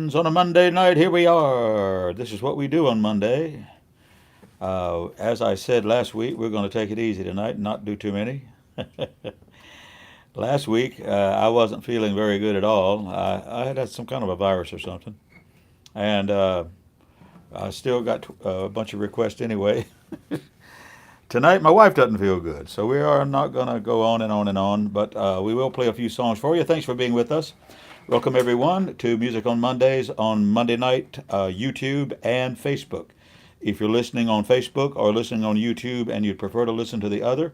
friends, on a Monday night, here we are. This is what we do on Monday. As I said last week, we're going to take it easy tonight and not do too many. Last week, I wasn't feeling very good at all. I had some kind of a virus or something. And I still got a bunch of requests anyway. Tonight, my wife doesn't feel good, so we are not going to go on and on and on, but we will play a few songs for you. Thanks for being with us. Welcome, everyone, to Music on Mondays on Monday night, YouTube, and Facebook. If you're listening on Facebook or listening on YouTube and you'd prefer to listen to the other,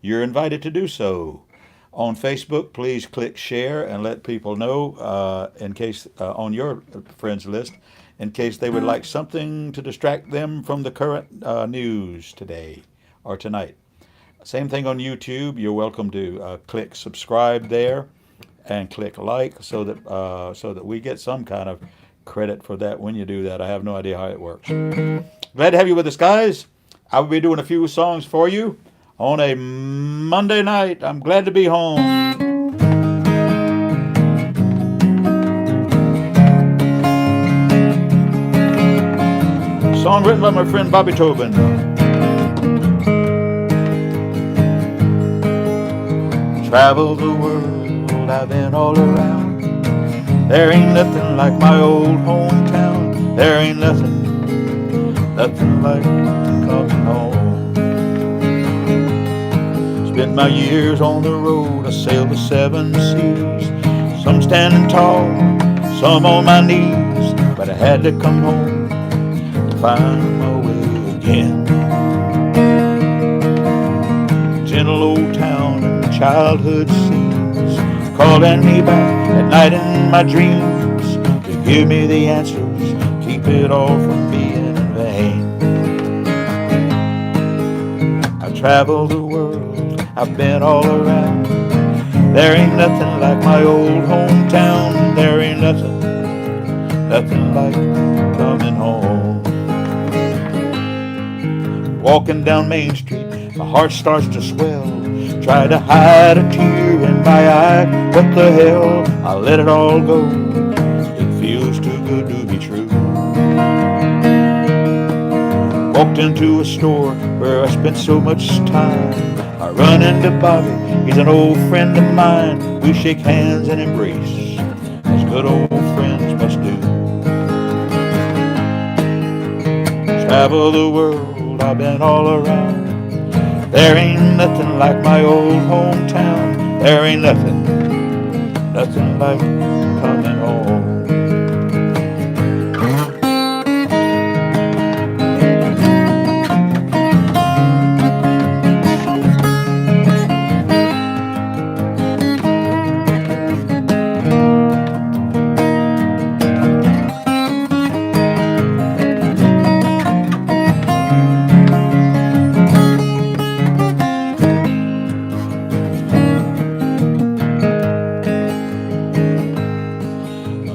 you're invited to do so. On Facebook, please click share and let people know in case on your friends list, in case they would like something to distract them from the current news today or tonight. Same thing on YouTube. You're welcome to click subscribe there and click like so that we get some kind of credit for that when you do that. I have no idea how it works. Glad to have you with us, guys. I will be doing a few songs for you on a Monday night. I'm glad to be home. Song written by my friend Bobby Tobin. Travel the world, I've been all around. There ain't nothing like my old hometown. There ain't nothing like coming home. Spent my years on the road, I sailed the 7 seas. Some standing tall, some on my knees, but I had to come home to find my way again. Gentle old town and childhood scenes calling me back at night in my dreams to give me the answers, keep it all from being in vain. I've traveled the world, I've been all around. There ain't nothing like my old hometown. There ain't nothing like coming home. Walking down Main Street, my heart starts to swell. Try to hide a tear in my eye. What the hell? I let it all go. It feels too good to be true. Walked into a store where I spent so much time. I run into Bobby, he's an old friend of mine. We shake hands and embrace, as good old friends must do. Travel the world, I've been all around. There ain't nothing like my old hometown. There ain't nothing like coming home.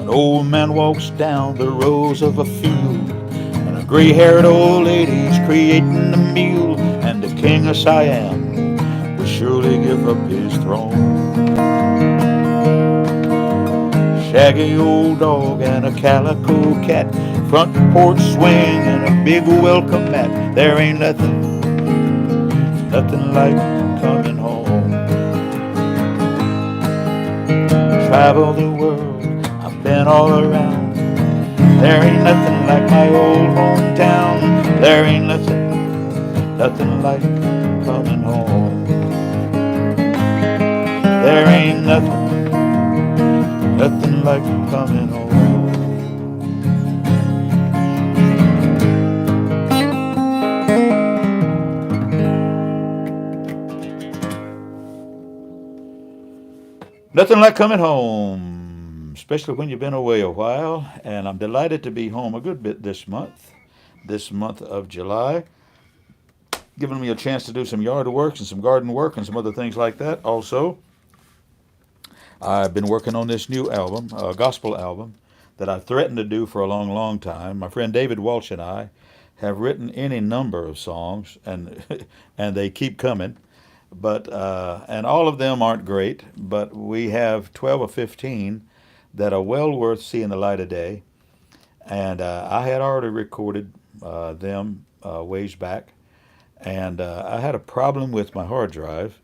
Old man walks down the rows of a field, and a gray-haired old lady's creating a meal, and the king of Siam will surely give up his throne. Shaggy old dog and a calico cat, front porch swing and a big welcome mat. There ain't nothing like coming home. Travel the world, been all around. There ain't nothing like my old hometown. There ain't nothing like coming home. There ain't nothing like coming home. Nothing like coming home, especially when you've been away a while. And I'm delighted to be home a good bit this month of July, giving me a chance to do some yard work and some garden work and some other things like that. Also, I've been working on this new album, a gospel album, that I've threatened to do for a long, long time. My friend David Walsh and I have written any number of songs, and and they keep coming. But and all of them aren't great, but we have 12 or 15 that are well worth seeing the light of day. and I had already recorded them ways back, and I had a problem with my hard drive,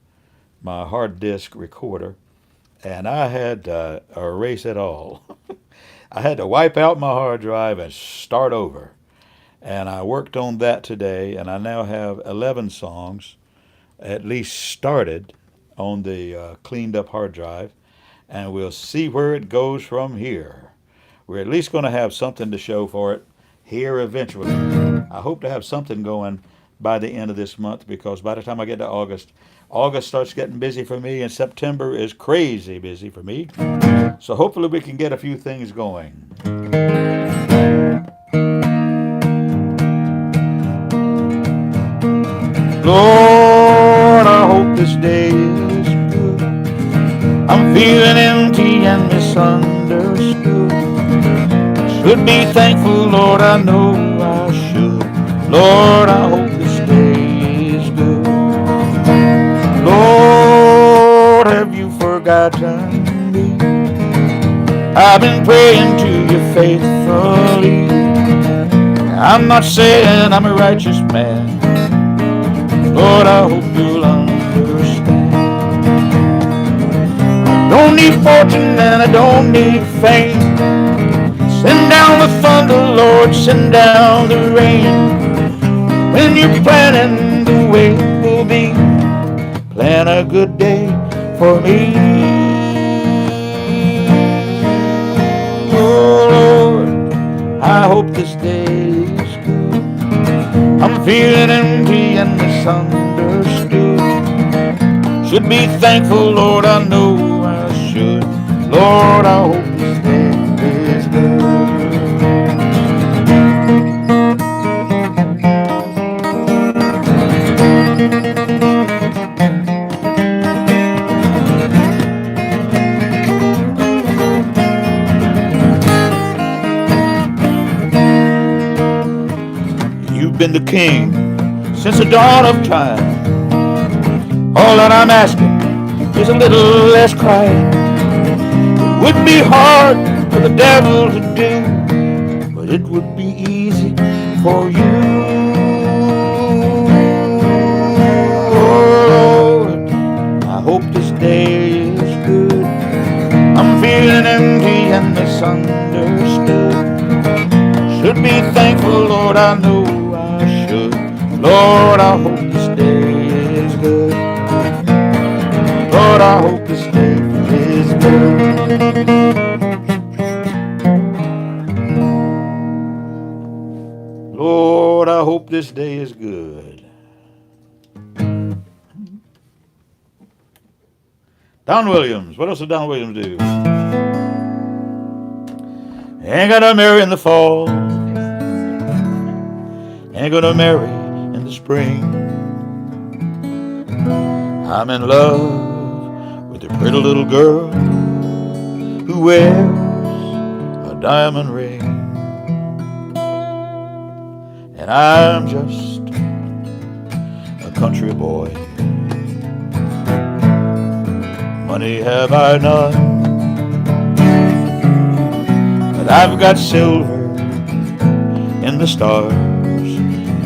my hard disk recorder, and I had to erase it all. I had to wipe out my hard drive and start over. And I worked on that today, and I now have 11 songs at least started on the cleaned up hard drive, and we'll see where it goes from here. We're at least going to have something to show for it here eventually. I hope to have something going by the end of this month, because by the time I get to August, August starts getting busy for me, and September is crazy busy for me. So hopefully we can get a few things going. Lord, I hope this day is good. I'm feeling empty and misunderstood. Should be thankful, Lord, I know I should. Lord, I hope this day is good. Lord, have you forgotten me? I've been praying to you faithfully. I'm not saying I'm a righteous man. Lord, I hope you'll understand. I don't need fortune and I don't need fame. Send down the thunder, Lord, send down the rain. When you're planning the way it will be, plan a good day for me. Oh Lord, I hope this day is good. I'm feeling empty and misunderstood. Should be thankful, Lord, I know I should. Lord, I hope this day is good. You've been the king since the dawn of time. All that I'm asking is a little less crying. It would be hard for the devil to do, but it would be easy for you. Oh Lord, I hope this day is good. I'm feeling empty and misunderstood. Should be thankful, Lord, I know I should. Lord, I hope this day is good. Lord, I hope this day is good. Lord, I hope this day is good. Don Williams. What else did Don Williams do? Ain't gonna marry in the fall. Ain't gonna marry in the spring. I'm in love with a pretty little girl who wears a diamond ring. And I'm just a country boy. Money have I none, but I've got silver in the stars,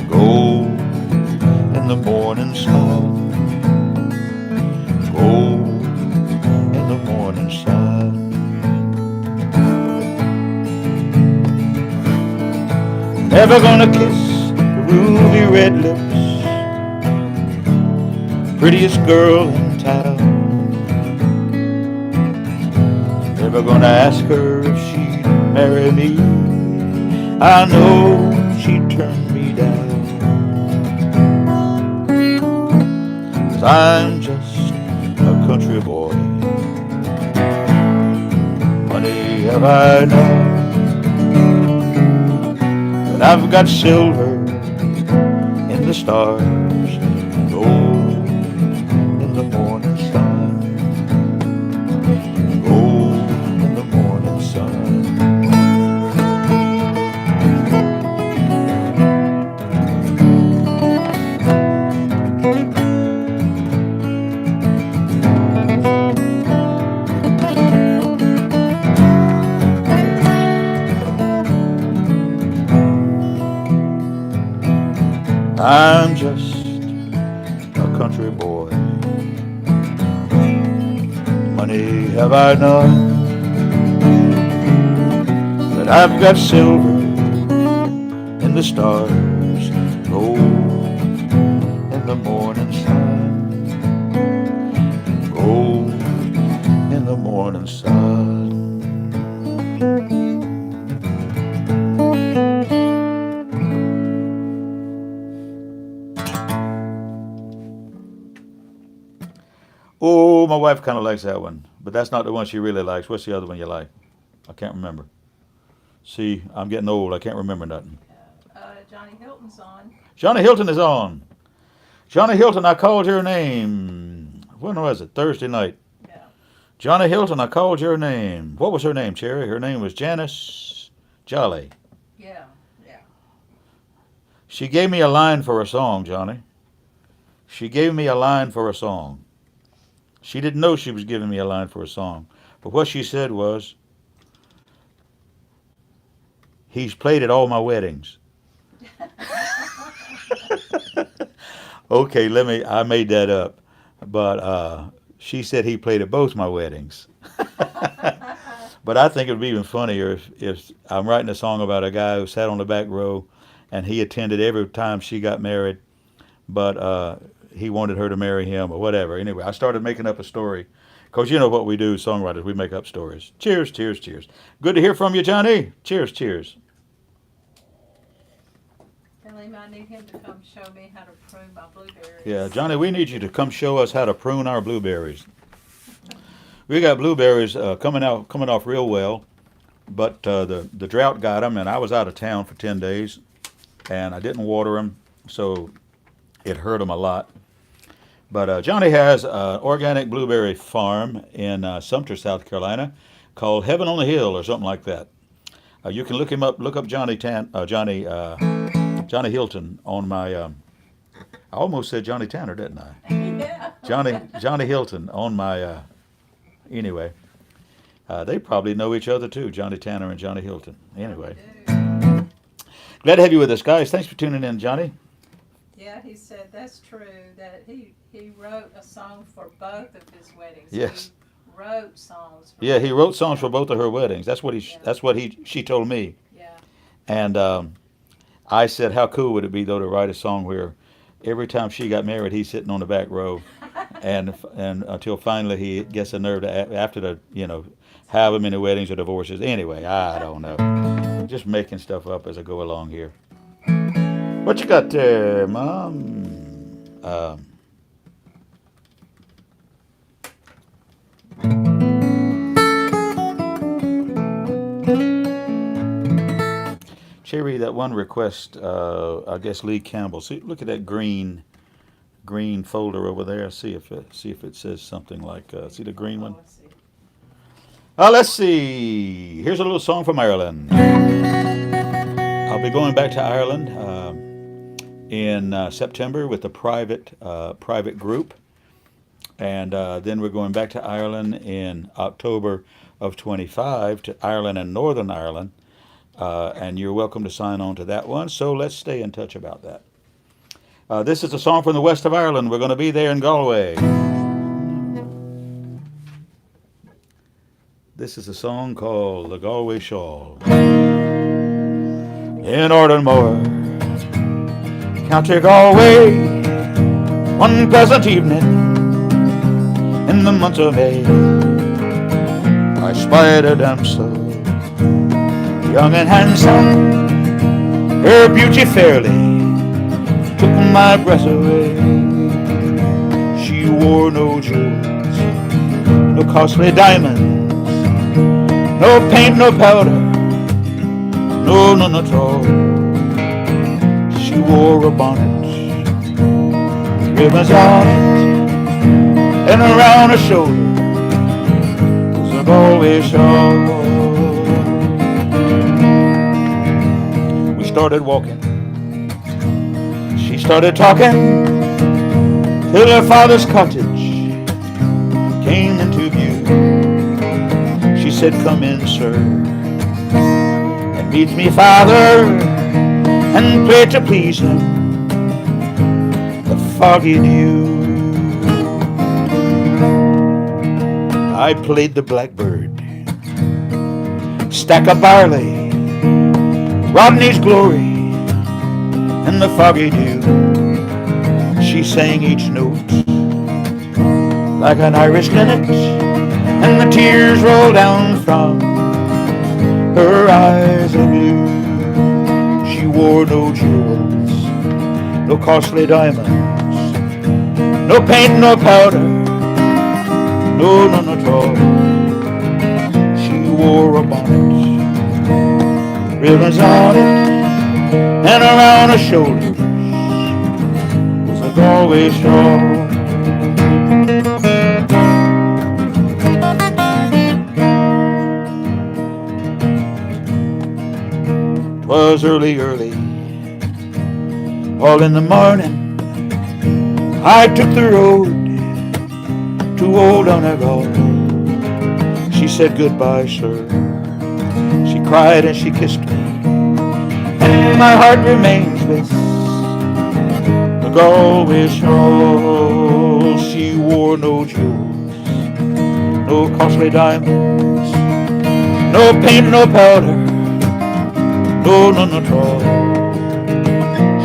gold in the morning sun, gold in the morning sun. Never gonna kiss the ruby red lips, prettiest girl in town. Never gonna ask her if she'd marry me. I know she'd turn me down, 'cause I'm just a country boy. Money have I none, but I've got silver in the stars, gold in the morning sun, gold in the morning sun. I'm just a country boy. Money have I none, but I've got silver in the stars, gold in the morning sun, gold in the morning sun. Oh, my wife kind of likes that one, but that's not the one she really likes. What's the other one you like? I can't remember. See, I'm getting old. I can't remember nothing. Johnny Hilton's on. Johnny Hilton is on. Johnny Hilton, I called your name. When was it? Thursday night. Yeah. Johnny Hilton, I called your name. What was her name, Cherry? Her name was Janice Jolly. Yeah, yeah. She gave me a line for a song, Johnny. She gave me a line for a song. She didn't know she was giving me a line for a song. But what she said was, he's played at all my weddings. Okay, I made that up. But she said he played at both my weddings. But I think it would be even funnier if I'm writing a song about a guy who sat on the back row and he attended every time she got married, but he wanted her to marry him or whatever. Anyway, I started making up a story. Because you know what we do, songwriters, we make up stories. Cheers, cheers, cheers. Good to hear from you, Johnny. Cheers, cheers. Tell him I need him to come show me how to prune my blueberries. Yeah, Johnny, we need you to come show us how to prune our blueberries. We got blueberries coming off real well, but the drought got them, and I was out of town for 10 days, and I didn't water them, so it hurt them a lot. But Johnny has an organic blueberry farm in Sumter, South Carolina, called Heaven on the Hill or something like that. You can look him up. Look up Johnny Hilton on my. I almost said Johnny Tanner, didn't I? Yeah. Johnny Hilton on my. Anyway, they probably know each other too, Johnny Tanner and Johnny Hilton. Anyway, glad to have you with us, guys. Thanks for tuning in, Johnny. Yeah, he said that's true, that he wrote a song for both of his weddings. Yes. He wrote songs for Yeah, he wrote songs for both of her weddings. That's what she told me. Yeah. And I said, how cool would it be though to write a song where every time she got married, he's sitting on the back row, and until finally he gets the nerve to after the however many weddings or divorces. Anyway, I don't know. Just making stuff up as I go along here. What you got there, Mom? Cherry, that one request, I guess Lee Campbell. See, look at that green folder over there. See if it says something like. See the green one? Let's see. Here's a little song from Ireland. I'll be going back to Ireland in September with a private group, and then we're going back to Ireland in October of 25 to Ireland and Northern Ireland, and you're welcome to sign on to that one. So let's stay in touch about that. This is a song from the west of Ireland. We're going to be there in Galway. This is a song called The Galway Shawl. In Ardmore, County Galway, one pleasant evening in the month of May, I spied a damsel, young and handsome. Her beauty fairly took my breath away. She wore no jewels, no costly diamonds, no paint, no powder, no, none at all. She wore a bonnet, ribbons on it, and around her shoulder was a Galway shawl. We started walking, she started talking, till her father's cottage came into view. She said, "Come in, sir, and meet me father, and play to please him foggy dew. I played the blackbird, stack of barley, Rodney's glory, and the foggy dew. She sang each note like an Irish linnet, and the tears rolled down from her eyes of blue. She wore no jewels, no costly diamonds, no paint, no powder, no, none at all. She wore a bonnet, ribbons on it, and around her shoulders was a Galway shawl. 'Twas early, early, all in the morning, I took the road to old Donegal. She said goodbye, sir. She cried and she kissed me, and my heart remains with the Galway shawl. She wore no jewels, no costly diamonds, no paint, no powder, no, none at all.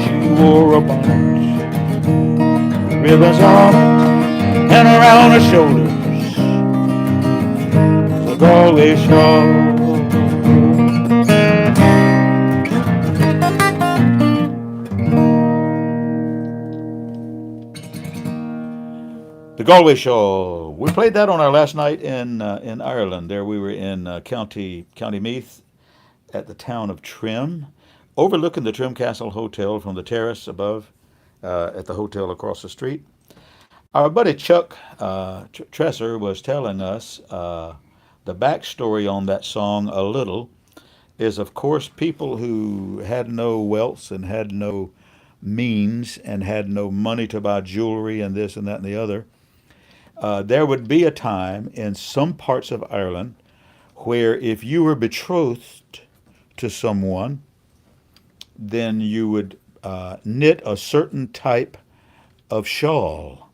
She wore a bonnet, ribbons on it, and around her shoulders was a Galway shawl. The Galway shawl. We played that on our last night in Ireland. There we were in County Meath, at the town of Trim, overlooking the Trim Castle Hotel from the terrace above at the hotel across the street. Our buddy Chuck Tresser was telling us the backstory on that song a little is, of course, people who had no wealth and had no means and had no money to buy jewelry and this and that and the other. There would be a time in some parts of Ireland where if you were betrothed to someone, then you would knit a certain type of shawl,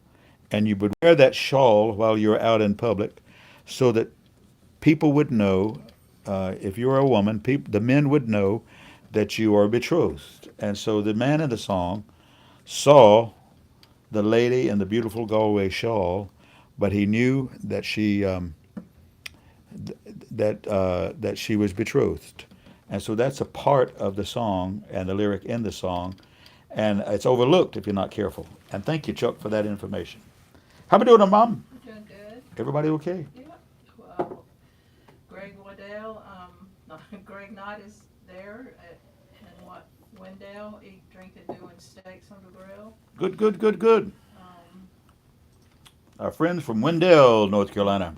and you would wear that shawl while you were out in public so that people would know, if you were a woman, the men would know that you are betrothed. And so the man in the song saw the lady in the beautiful Galway shawl, but he knew that she that she was betrothed. And so that's a part of the song and the lyric in the song, and it's overlooked if you're not careful. And thank you, Chuck, for that information. How we doing, Mom? Doing good. Everybody okay? Yeah. Well, Greg Waddell, Greg Knight is there Wendell, eat, drinking, doing steaks on the grill. Good, good, good, good. Our friends from Wendell, North Carolina,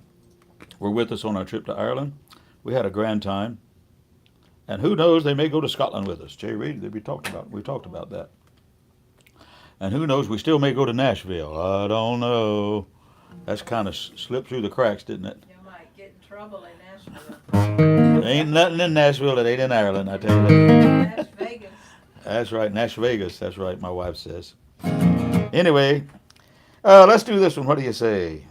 were with us on our trip to Ireland. We had a grand time. And who knows, they may go to Scotland with us. Jay Reed, we talked about that. And who knows, we still may go to Nashville. I don't know. That's kind of slipped through the cracks, didn't it? You might get in trouble in Nashville. There ain't nothing in Nashville that ain't in Ireland, I tell you that. Nash Vegas. That's right, Nash Vegas. That's right, my wife says. Anyway, let's do this one. What do you say?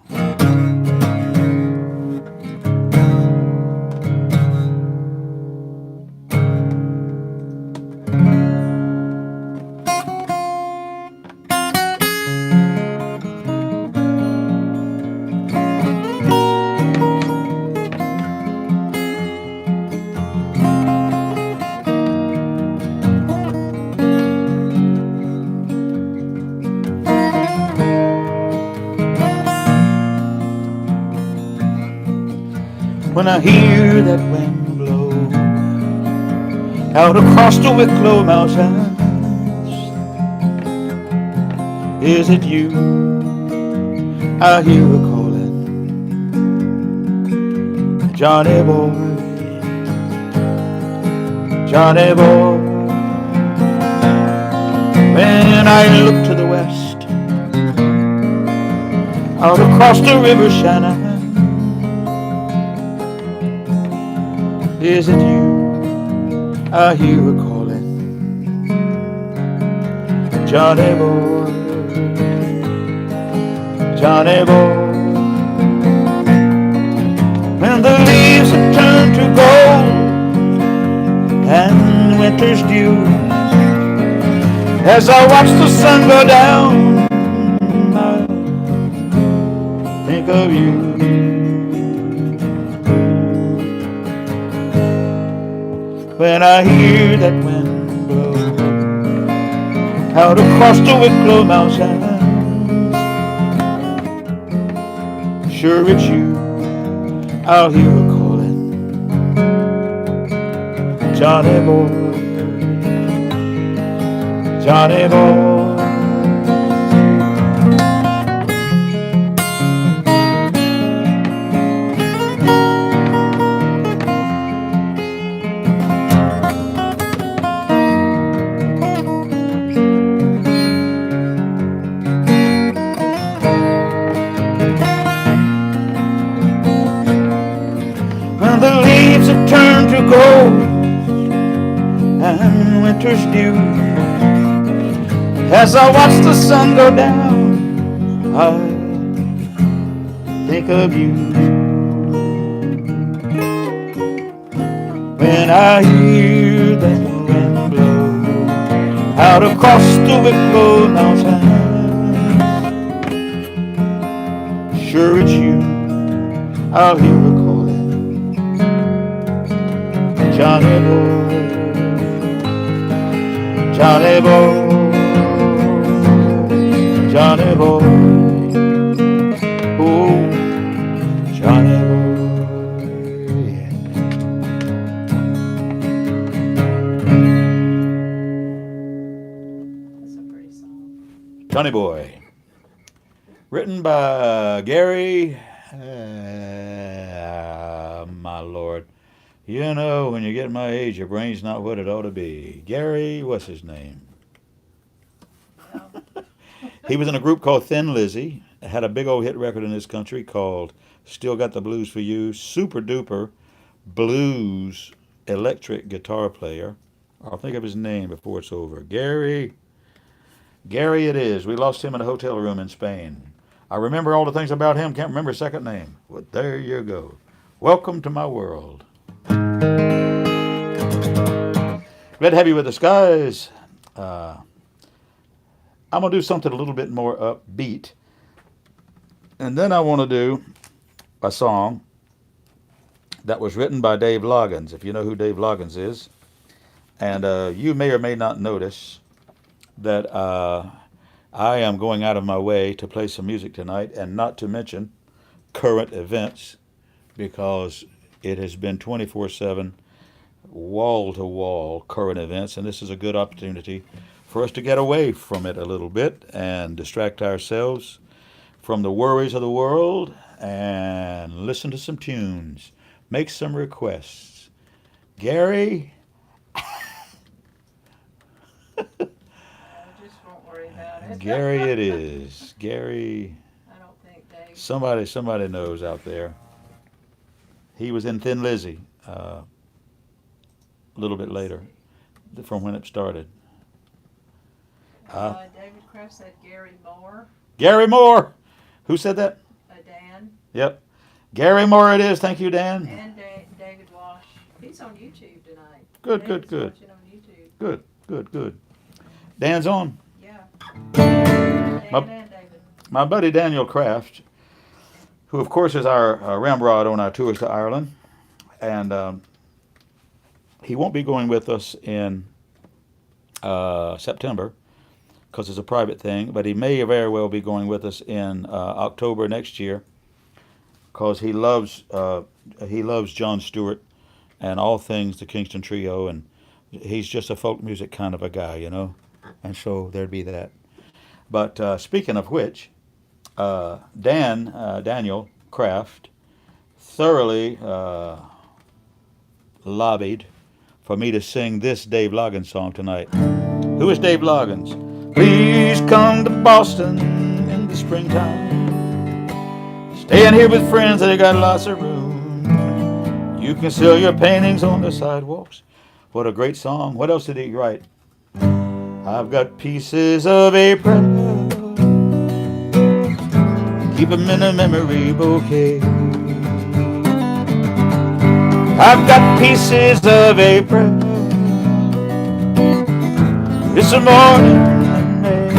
When I hear that wind blow out across the Wicklow Mountains, is it you I hear a calling? Johnny boy, Johnny boy. When I look to the west, out across the river Shannon, is it you I hear a calling? Johnny boy. Johnny boy. When the leaves have turned to gold and winter's dew, as I watch the sun go down, I think of you. When I hear that wind blow out across the Wicklow Mountains, sure it's you I'll hear her calling. Johnny boy, Johnny boy. When the leaves have turned to gold and winter's dew, as I watch the sun go down, I think of you. When I hear that wind blow out across the Wicklow Mountains, sure it's you I'll hear her calling. Johnny boy, Johnny boy, Johnny boy, oh, Johnny boy, yeah. That's a pretty song. Johnny boy. Written by Gary, my Lord. You know, when you get my age, your brain's not what it ought to be. Gary, what's his name? Well, He was in a group called Thin Lizzy. Had a big old hit record in this country called Still Got the Blues for You. Super duper blues electric guitar player. I'll think of his name before it's over. Gary it is. We lost him in a hotel room in Spain. I remember all the things about him, can't remember his second name. Well, there you go. Welcome to my world. Glad to have you with us, guys. I'm going to do something a little bit more upbeat. And then I want to do a song that was written by Dave Loggins, if you know who Dave Loggins is. And you may or may not notice that I am going out of my way to play some music tonight, and not to mention current events, because it has been 24/7, wall-to-wall current events, and this is a good opportunity for us to get away from it a little bit and distract ourselves from the worries of the world and listen to some tunes, make some requests. Gary? just won't worry about it. Gary it is. Gary, I don't think Dave. somebody knows out there. He was in Thin Lizzy a little bit later from when it started. David Kraft said Gary Moore. Gary Moore! Who said that? Dan. Yep. Gary Moore it is. Thank you, Dan. And David Wash. He's on YouTube tonight. Good. Watching on YouTube. Good. Dan's on. Yeah. Dan My- and David. My buddy Daniel Kraft, who of course is our ramrod on our tours to Ireland, and he won't be going with us in September because it's a private thing, but he may very well be going with us in October next year because he loves John Stewart and all things the Kingston Trio, and he's just a folk music kind of a guy, you know, and so there'd be that. But speaking of which, Daniel Kraft thoroughly lobbied for me to sing this Dave Loggins song tonight. Who is Dave Loggins? Please come to Boston in the springtime. Staying here with friends, they got lots of room. You can sell your paintings on the sidewalks. What a great song. What else did he write? I've got pieces of April keep 'em in a memory bouquet. I've got pieces of April. It's a morning in May.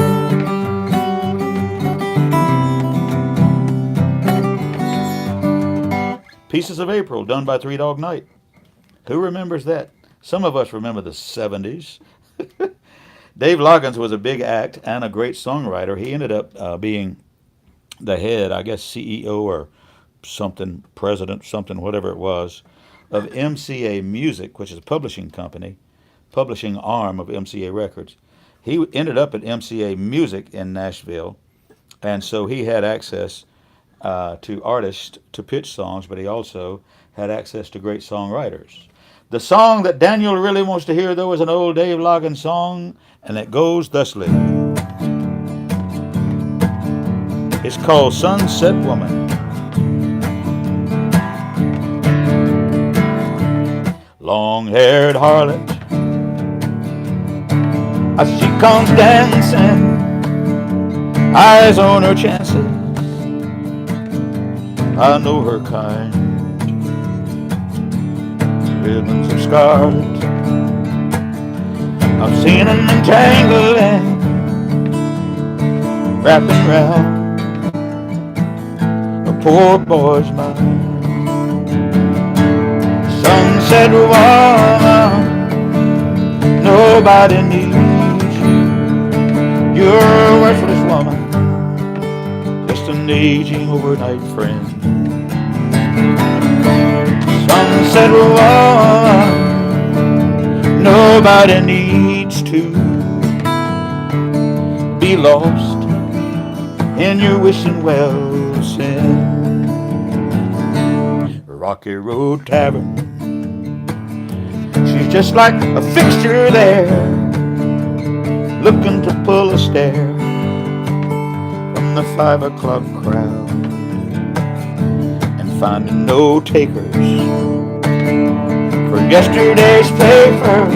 Pieces of April, done by Three Dog Night. Who remembers that? Some of us remember the 70s. Dave Loggins was a big act and a great songwriter. He ended up being the head, I guess, CEO or something, president, something, whatever it was, of MCA Music, which is a publishing company, publishing arm of MCA Records. He ended up at MCA Music in Nashville, and so he had access to artists to pitch songs, but he also had access to great songwriters. The song that Daniel really wants to hear, though, is an old Dave Loggins song, and it goes thusly. It's called Sunset Woman. Long-haired harlot, as she comes dancing, eyes on her chances. I know her kind. Ribbons of scarlet, I've seen them entangling, wrapping round a poor boy's mind. Sunset woman, nobody needs you. You're a worthless woman, just an aging overnight friend. Sunset woman, nobody needs to be lost in your wishing well sin. Rocky Road Tavern, she's just like a fixture there, looking to pull a stare from the 5 o'clock crowd, and finding no takers for yesterday's paper.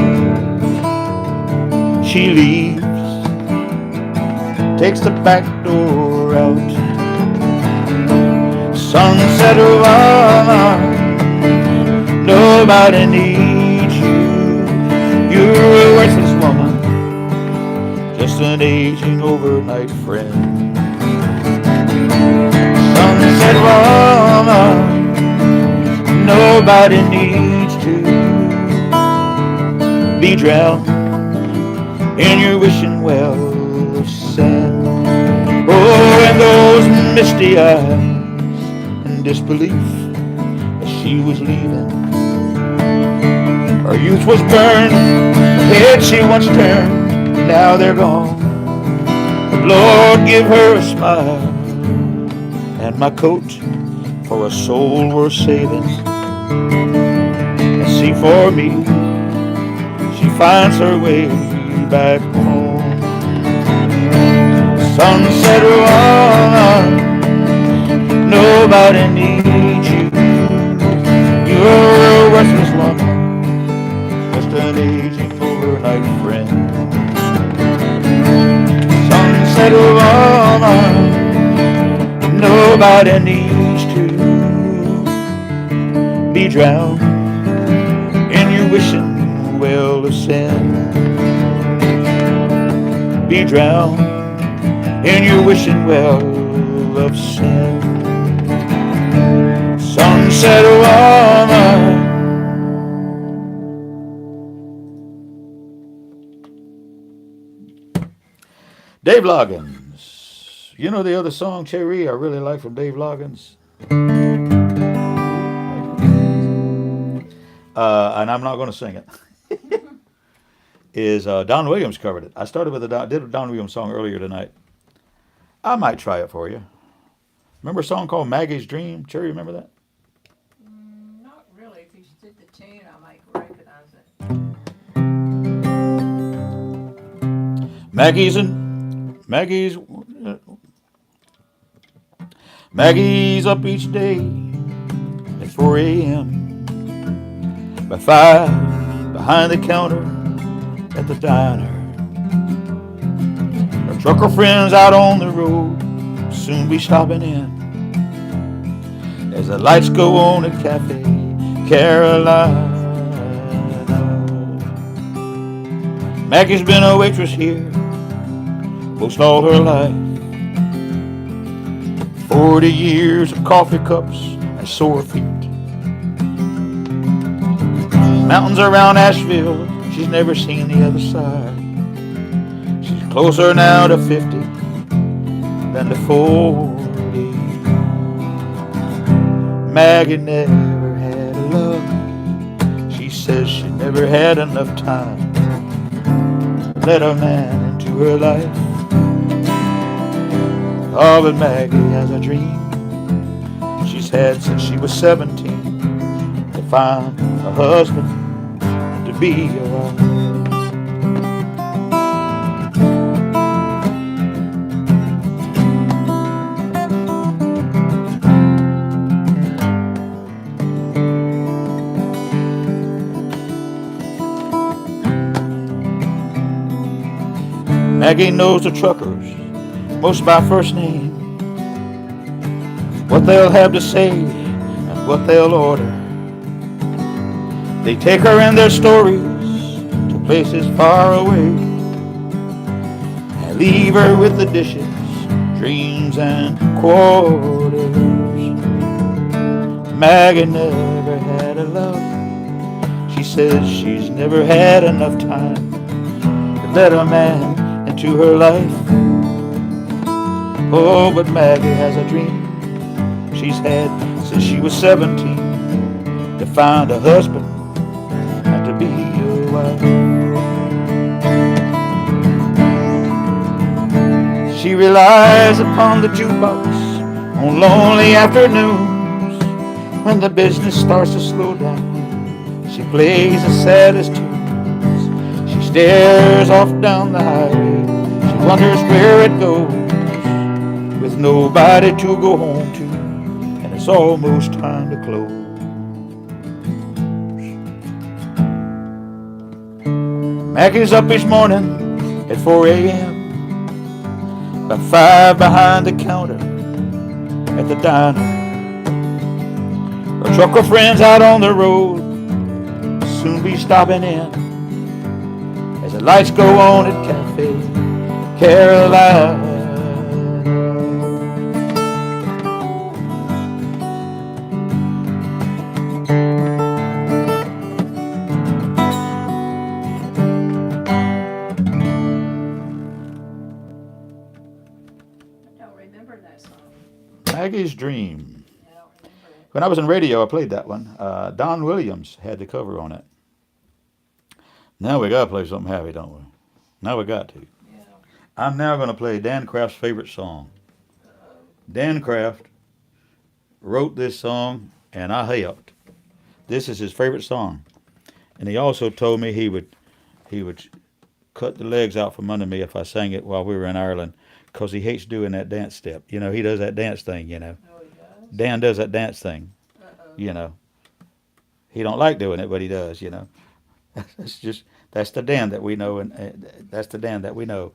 She leaves, takes the back door out. Sunset woman, nobody needs you. You're a worthless woman, just an aging overnight friend. Sunset woman, nobody needs to be drowned in your wishing well of sand. Oh, and those misty eyes in disbelief as she was leaving. Her youth was burned, the head she once turned, now they're gone. But Lord, give her a smile and my coat for a soul worth saving. And see for me, she finds her way back home. Sunset woman, nobody needs you. You're a worthless woman, just an aging overnight friend. Sunset woman, nobody needs to be drowned in your wishing well of sin. Be drowned in your wishing well of sin. Sunset woman. Dave Loggins. You know the other song, Cherry, I really like from Dave Loggins? And I'm not going to sing it. Is Don Williams covered it. I started with did a Don Williams song earlier tonight. I might try it for you. Remember a song called Maggie's Dream? Cherry, remember that? Not really. If you did the tune, I might recognize it. Maggie's up each day at 4 a.m. By 5, behind the counter at the diner. Her trucker friends out on the road soon be stopping in as the lights go on at Cafe Carolina. Maggie's been a waitress here most all her life. 40 years of coffee cups and sore feet. Mountains around Asheville, she's never seen the other side. She's closer now to 50 than to 40. Maggie never had a love. She says she never had enough time to let a man into her life. Oh, but Maggie has a dream she's had since she was 17, to find a husband and to be a wife. Maggie knows the truckers most by first name, what they'll have to say and what they'll order. They take her and their stories to places far away and leave her with the dishes, dreams and quarters. Maggie never had a love. She says she's never had enough time to let a man into her life. Oh, but Maggie has a dream she's had since she was 17, to find a husband and to be a wife. She relies upon the jukebox on lonely afternoons. When the business starts to slow down, she plays the saddest tunes. She stares off down the highway. She wonders where it goes, with nobody to go home to, and it's almost time to close. Maggie's up each morning at 4 a.m., about 5 behind the counter at the diner. Her trucker friends out on the road will soon be stopping in as the lights go on at Cafe Carolina. Maggie's Dream. When I was in radio, I played that one. Don Williams had the cover on it. Now we got to play something happy, don't we? Now we got to. Yeah. I'm now going to play Dan Kraft's favorite song. Dan Kraft wrote this song, and I helped. This is his favorite song. And he also told me he would cut the legs out from under me if I sang it while we were in Ireland, because he hates doing that dance step. You know, he does that dance thing, you know. Oh, he does? Dan does that dance thing. You know. He don't like doing it, but he does, you know. That's the Dan that we know, and that's the Dan that we know.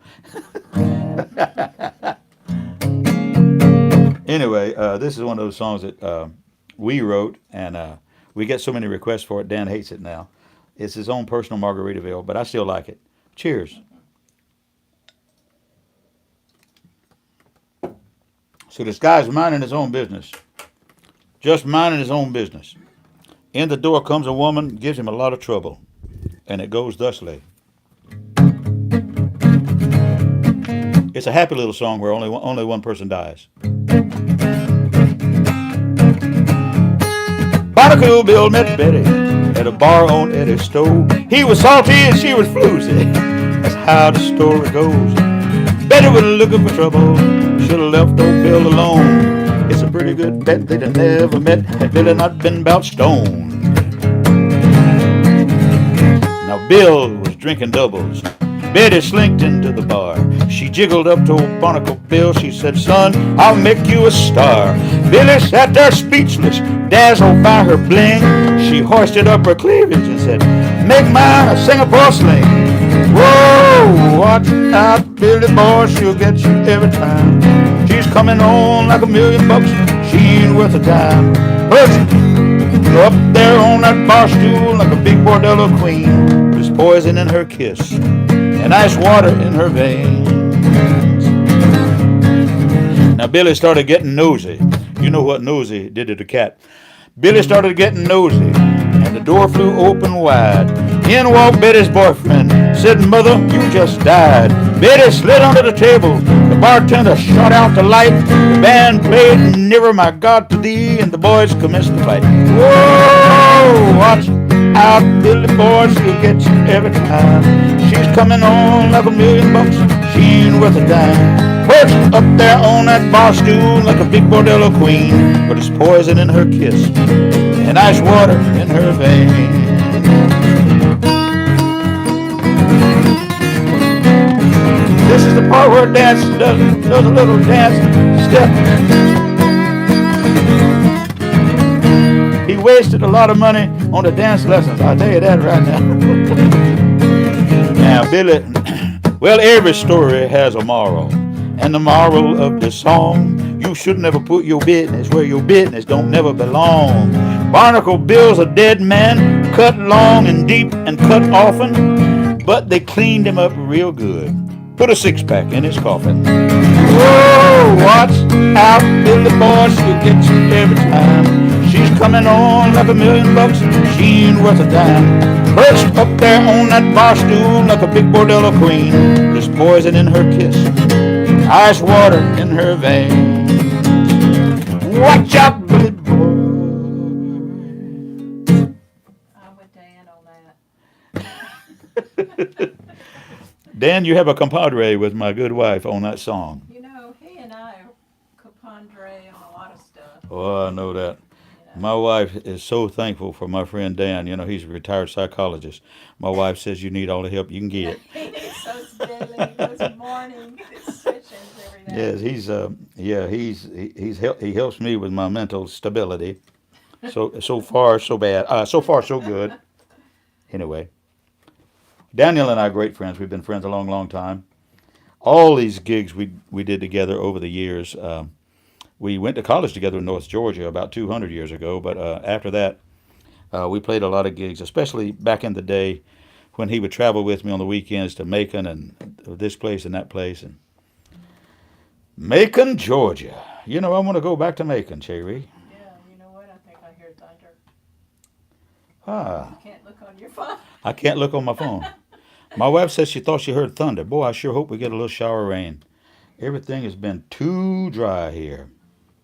Anyway, this is one of those songs that we wrote, and we get so many requests for it, Dan hates it now. It's his own personal Margaritaville, but I still like it. Cheers. So this guy's minding his own business, just minding his own business. In the door comes a woman, gives him a lot of trouble, and it goes thusly. It's a happy little song where only one person dies. Barnacle Bill met Betty at a bar on Eddie's stove. He was salty and she was floozy. That's how the story goes. Betty was looking for trouble. Should have left old Bill alone. It's a pretty good bet they'd have never met had Billy not been about stoned. Now Bill was drinking doubles. Betty slinked into the bar. She jiggled up to old Barnacle Bill. She said, "Son, I'll make you a star." Billy sat there speechless, dazzled by her bling. She hoisted up her cleavage and said, "Make mine a Singapore sling." Whoa! watch out, Billy boy, she'll get you every time. She's coming on like $1,000,000, she ain't worth a dime. Perch up there on that bar stool like a big bordello queen. There's poison in her kiss and ice water in her veins. Now Billy started getting nosy. You know what nosy did to the cat. Billy started getting nosy, and the door flew open wide. In walked Betty's boyfriend, said, "Mother, you just died." Betty slid under the table. The bartender shot out the light. The band played "Never My God to Thee," and the boys commenced to fight. Whoa, watch out, Billy boy, she'll get you every time. She's coming on like $1,000,000, she ain't worth a dime. Perched up there on that bar stool like a big bordello queen, but there's poison in her kiss and ice water in her veins. This is the part where dance does a little dance step. He wasted a lot of money on the dance lessons, I'll tell you that right now. Now, Billy, well, every story has a moral. And the moral of the song, you should never put your business where your business don't never belong. Barnacle Bill's a dead man, cut long and deep and cut often, but they cleaned him up real good. Put a six-pack in his coffin. Whoa, watch out, Billy boy, she'll get you every time. She's coming on like $1,000,000, she ain't worth a dime. Perched up there on that bar stool like a big bordello queen. There's poison in her kiss, ice water in her veins. Watch out, Billy boy. I'm with Dan on that. Dan, you have a compadre with my good wife on that song. You know, he and I are compadre on a lot of stuff. Oh, I know that. You know. My wife is so thankful for my friend Dan. You know, he's a retired psychologist. My wife says you need all the help you can get. He is so steady. He goes morning sessions every day. Yes, he helps me with my mental stability. So far so bad. So far so good. Anyway, Daniel and I are great friends. We've been friends a long, long time. All these gigs we did together over the years. We went to college together in North Georgia about 200 years ago, but after that, we played a lot of gigs, especially back in the day when he would travel with me on the weekends to Macon and this place and that place. And Macon, Georgia. You know, I want to go back to Macon, Cherry. Yeah, you know what? I think I hear thunder. Ah, You can't look on your phone. I can't look on my phone. My wife says she thought she heard thunder. Boy, I sure hope we get a little shower rain. Everything has been too dry here.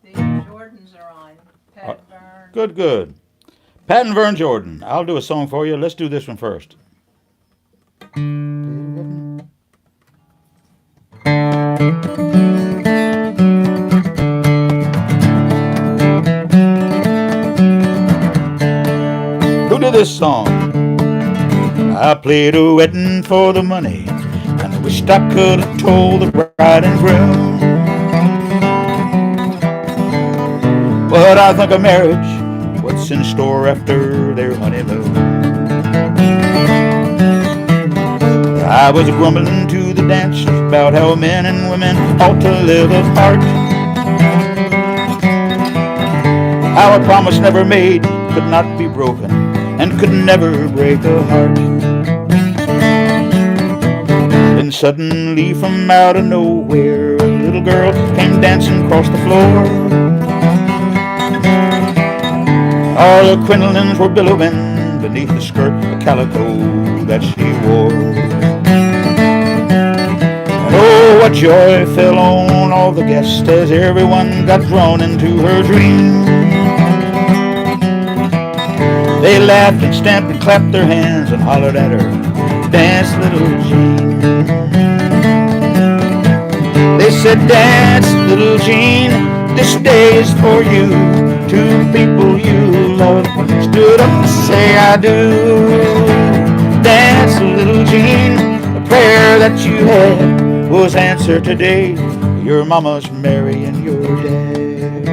The Jordans are on. Pat Vern. Good. Pat and Vern Jordan. I'll do a song for you. Let's do this one first. Who did this song? I played a wedding for the money, and I wished I could have told the bride and groom. But I think of marriage, what's in store after their honeymoon. I was grumbling to the dancers about how men and women ought to live apart. How a promise never made could not be broken and could never break a heart. Then suddenly from out of nowhere, a little girl came dancing across the floor. All the crinolines were billowing beneath the skirt, the calico that she wore. And oh, what joy fell on all the guests as everyone got drawn into her dream. They laughed and stamped and clapped their hands and hollered at her, "Dance, little Jean." They said, "Dance, little Jean, this day is for you." Two people you love stood up to say I do. Dance, little Jean, the prayer that you had was answered today. Your mama's marrying your dad.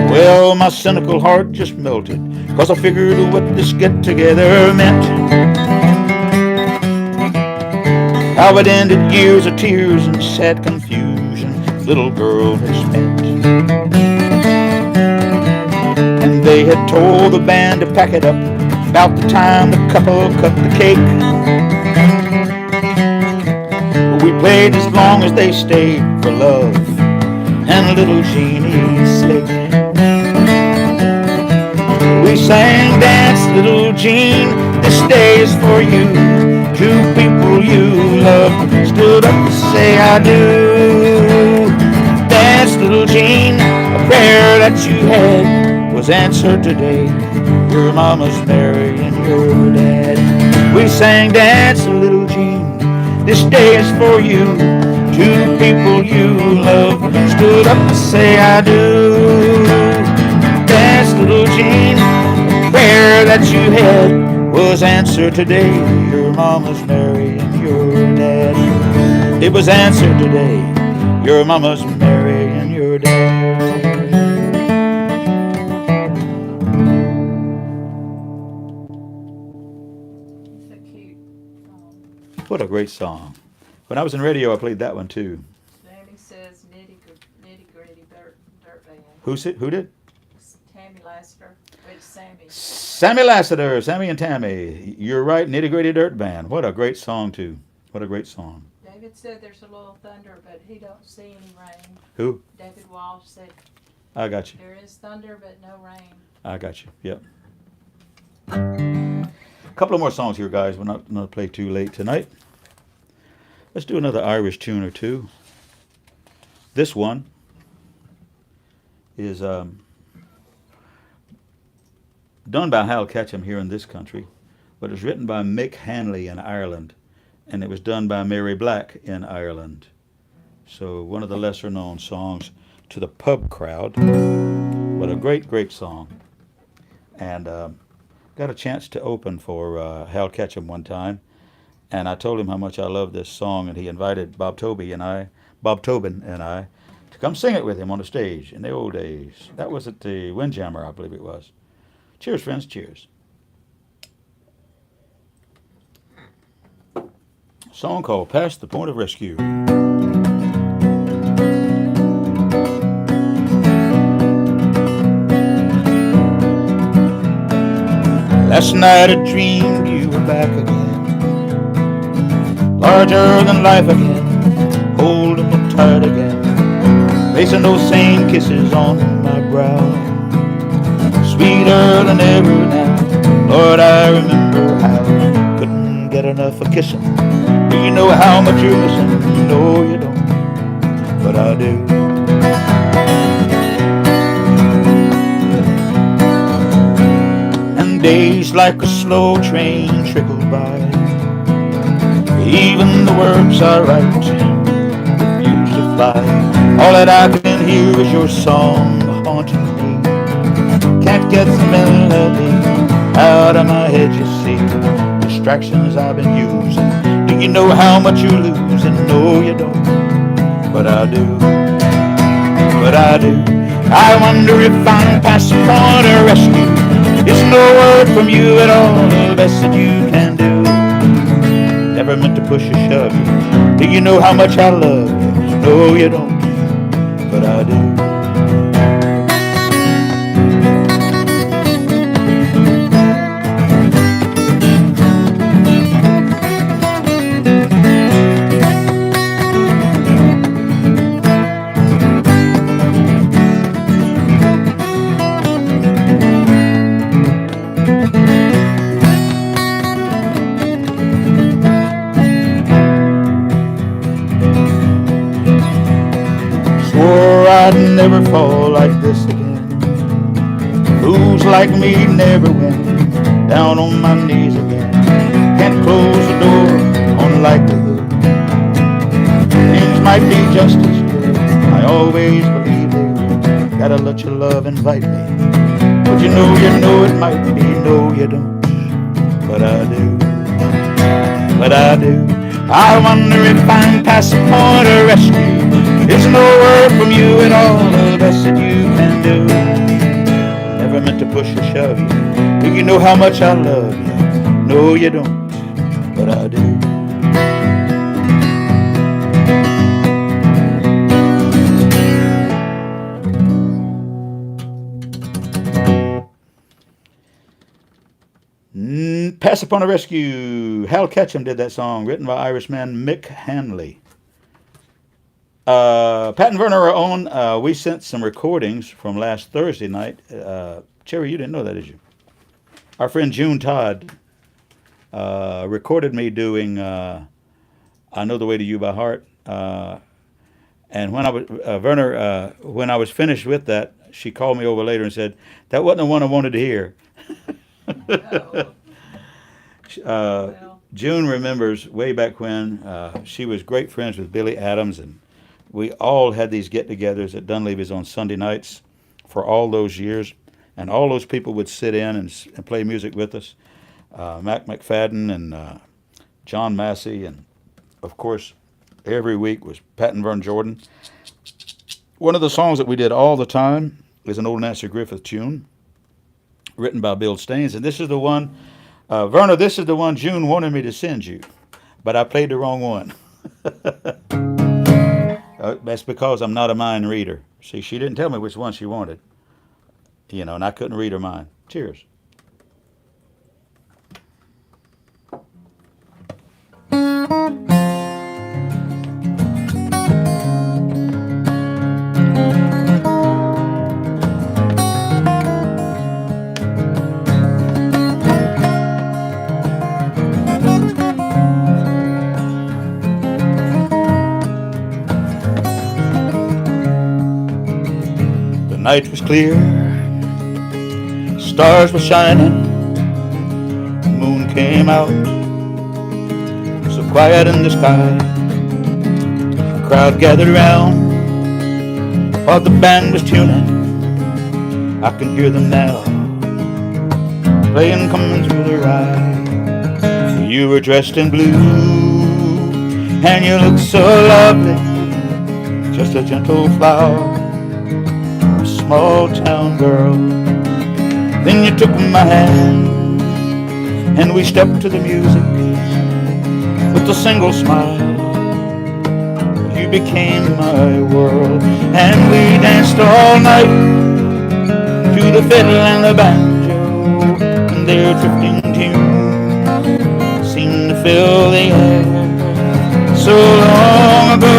Well, my cynical heart just melted 'cause I figured what this get-together meant. How it ended years of tears and sad confusion little girl had spent. And they had told the band to pack it up about the time the couple cut the cake. But we played as long as they stayed for love and little Jeannie's sake. We sang, dance, little Jean, this day is for you. Two people you love stood up to say I do. Dance, little Jean, a prayer that you had was answered today. Your mama's marrying your dad. We sang, dance, little Jean, this day is for you. Two people you love stood up to say I do. Dance, little Jean, a prayer that you had was answered today. Your mama's marrying your dad. It was answered today. Your mama's marrying your dad. It's a cute song. What a great song. When I was in radio, I played that one too. Sammy says nitty gritty dirt band. Who did? Tammy Lassiter. Wait, Sammy. Sammy Lassiter, Sammy and Tammy. You're right, Nitty Gritty Dirt Band. What a great song too. What a great song. David said there's a little thunder, but he don't see any rain. Who? David Walsh said I got you. there is thunder, but no rain. I got you. Yep. A couple of more songs here, guys. We're not going to play too late tonight. Let's do another Irish tune or two. This one is done by Hal Ketchum here in this country, but it was written by Mick Hanley in Ireland, and it was done by Mary Black in Ireland. So one of the lesser known songs to the pub crowd, but a great, great song. And got a chance to open for Hal Ketchum one time, and I told him how much I loved this song, and he invited Bob Tobin and I to come sing it with him on the stage in the old days. That was at the Windjammer, I believe it was. Cheers, friends, cheers. A song called Past the Point of Rescue. Last night I dreamed you were back again, larger than life again, holding me tight again, placing those same kisses on my brow, sweeter than ever now. Lord, I remember how couldn't get enough of kissing. Do you know how much you're missing? No, you don't, but I do. Days like a slow train trickle by. Even the words I write refuse to fly. All that I can hear is your song haunting me. Can't get the melody out of my head, you see. Distractions I've been using. Do you know how much you're losing? No, you don't, but I do. But I do. I wonder if I'm past the point of rescue. It's no word from you at all, the best that you can do. Never meant to push or shove you. Do you know how much I love you? No, you don't, but I do. I'd never fall like this again. Fools like me never win. Down on my knees again. Can't close the door on likelihood. Things might be just as good. I always believe they will. Gotta let your love invite me. But you know it might be. No, you don't. But I do. But I do. I wonder if I'm past the point of rescue. It's no word from you at all, the best that you can do. Never meant to push or shove you. Do you know how much I love you? No, you don't, but I do. Pass Upon a Rescue. Hal Ketchum did that song, written by Irishman Mick Hanley. Pat and Verna are on. We sent some recordings from last Thursday night. Cherry, you didn't know that, did you? Our friend June Todd recorded me doing I Know the Way to You by Heart. And when I was when I was finished with that, she called me over later and said, "That wasn't the one I wanted to hear." June remembers way back when she was great friends with Billy Adams, and we all had these get-togethers at Dunleavy's on Sunday nights for all those years, and all those people would sit in and play music with us. Mac McFadden and John Massey, and of course, every week was Pat and Vern Jordan. One of the songs that we did all the time is an old Nancy Griffith tune, written by Bill Staines, and this is the one, Verna, this is the one June wanted me to send you, but I played the wrong one. That's because I'm not a mind reader. See, she didn't tell me which one she wanted, you know, and I couldn't read her mind. Cheers. The night was clear, stars were shining, the moon came out, so quiet in the sky. The crowd gathered around while the band was tuning. I can hear them now, playing Coming Through the Rye. You were dressed in blue, and you looked so lovely, just a gentle flower, small town girl. Then you took my hand and we stepped to the music with a single smile. You became my world, and we danced all night to the fiddle and the banjo, and their drifting tunes seemed to fill the air. So long ago,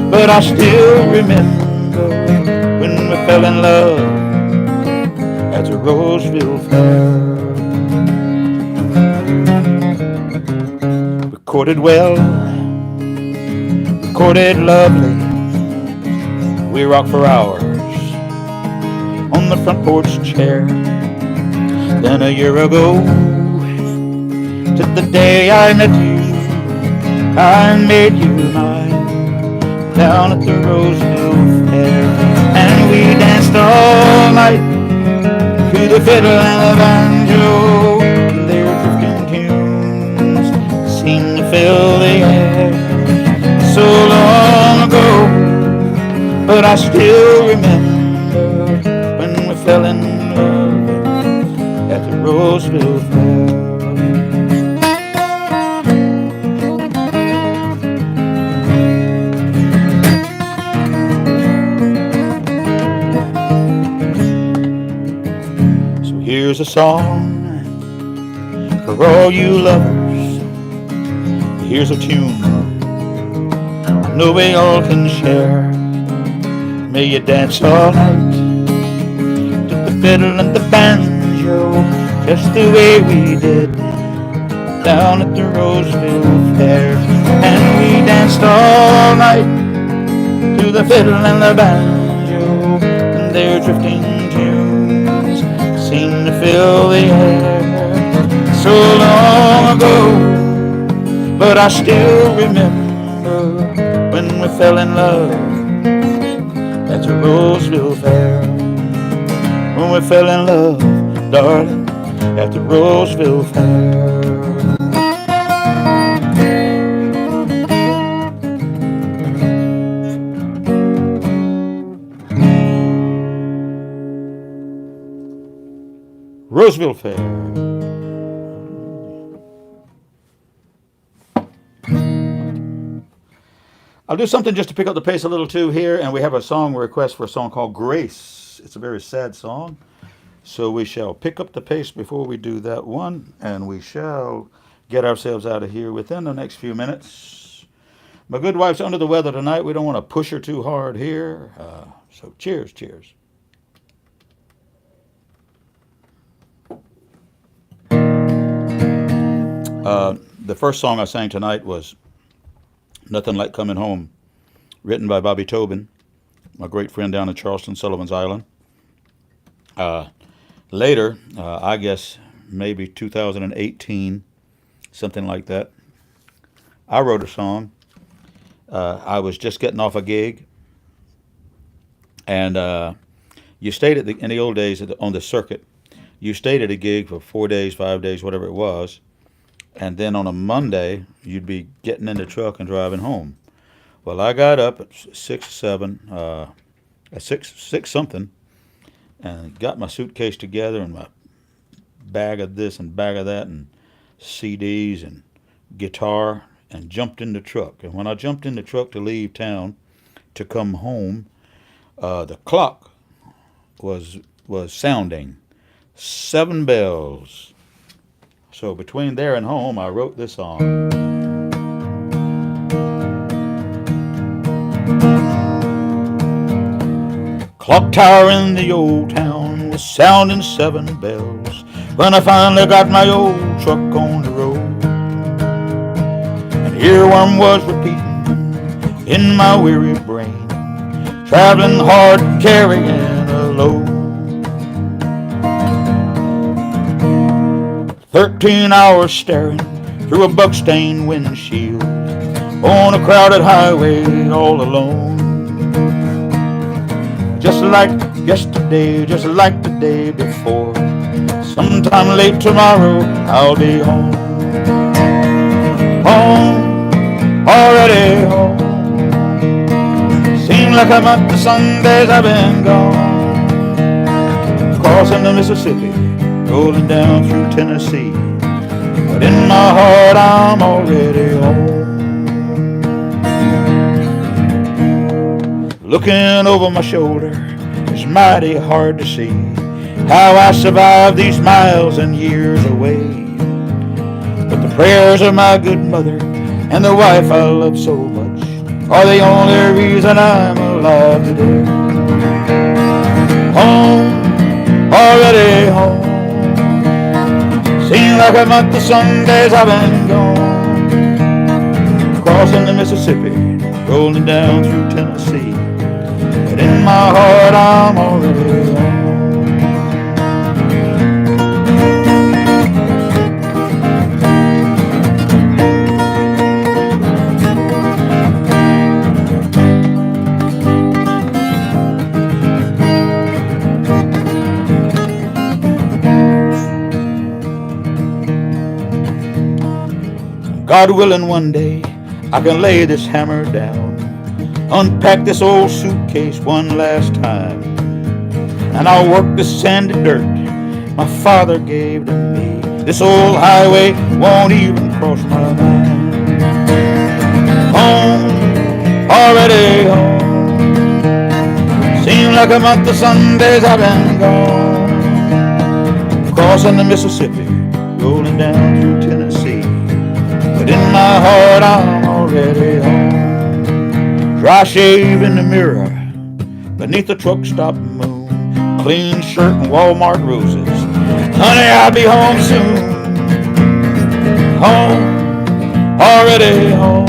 but I still remember when we fell in love at the Roseville Fair. Recorded well, recorded lovely, we rocked for hours on the front porch chair. Then a year ago, to the day I met you, I made you mine down at the Roseville Fair. And we danced all night to the fiddle and the banjo, and their drifting tunes seemed to fill the air. So long ago, but I still remember when we fell in love at the Roseville Fair. Here's a song for all you lovers. Here's a tune I know we all can share. May you dance all night to the fiddle and the banjo, just the way we did down at the Roseville Fair. And we danced all night to the fiddle and the banjo, and their drifting tunes seemed to fill the air. So long ago, but I still remember when we fell in love at the Roseville Fair. When we fell in love, darling, at the Roseville Fair. Roseville Fair. I'll do something just to pick up the pace a little too here, and we have a song request for a song called Grace. It's a very sad song, so we shall pick up the pace before we do that one, and we shall get ourselves out of here within the next few minutes. My good wife's under the weather tonight. We don't want to push her too hard here, so cheers, cheers. The first song I sang tonight was Nothing Like Coming Home, written by Bobby Tobin, my great friend down in Charleston, Sullivan's Island. Later, I guess maybe 2018, something like that, I wrote a song. I was just getting off a gig, and you stayed in the old days on the circuit. You stayed at a gig for 4 days, 5 days, whatever it was, and then on a Monday you'd be getting in the truck and driving home. Well, I got up at 6 something, and got my suitcase together and my bag of this and bag of that and CDs and guitar, and jumped in the truck. And when I jumped in the truck to leave town to come home, the clock was sounding 7 bells. So between there and home, I wrote this song. Clock tower in the old town was sounding 7 bells when I finally got my old truck on the road. An earworm was repeating in my weary brain, traveling hard, carrying a load. 13 hours staring through a buckstained windshield on a crowded highway all alone. Just like yesterday, just like the day before, sometime late tomorrow I'll be home. Home, already home. Seems like I'm up to some days I've been gone. Crossing the Mississippi, rolling down through Tennessee, but in my heart I'm already home. Looking over my shoulder, it's mighty hard to see how I survived these miles and years away. But the prayers of my good mother and the wife I love so much are the only reason I'm alive today. Home, already home. Seems like a month of some days I've been gone. Crossing the Mississippi, rolling down through Tennessee, but in my heart I'm already home. God willing, one day I can lay this hammer down, unpack this old suitcase one last time, and I'll work the sandy dirt my father gave to me. This old highway won't even cross my mind. Home, already home. Seems like a month of Sundays I've been gone. Crossing the Mississippi, rolling down through Tennessee, but in my heart I'm already home. Dry shave in the mirror beneath the truck stop moon, clean shirt and Walmart roses. Honey, I'll be home soon. Home, already home.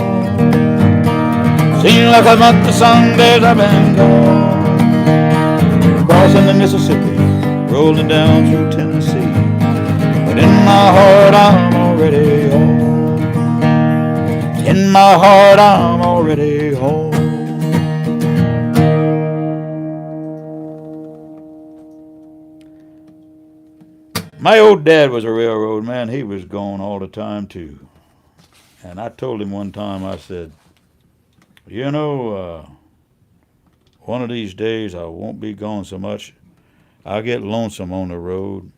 Seems like a month of Sundays I've been gone. Crossing the Mississippi, rolling down through Tennessee, but in my heart I'm already home. In my heart I'm already home. My old dad was a railroad man. He was gone all the time too. And I told him one time, I said, you know, one of these days I won't be gone so much. I'll get lonesome on the road.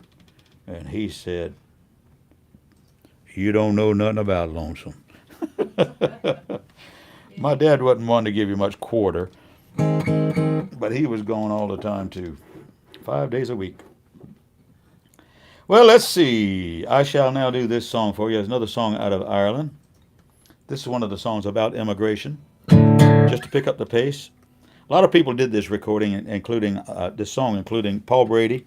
And he said, "You don't know nothing about lonesome." My dad wasn't one to give you much quarter, but he was gone all the time too, 5 days a week. Well, let's see. I shall now do this song for you. It's another song out of Ireland. This is one of the songs about immigration, just to pick up the pace. A lot of people did this recording, including this song, including Paul Brady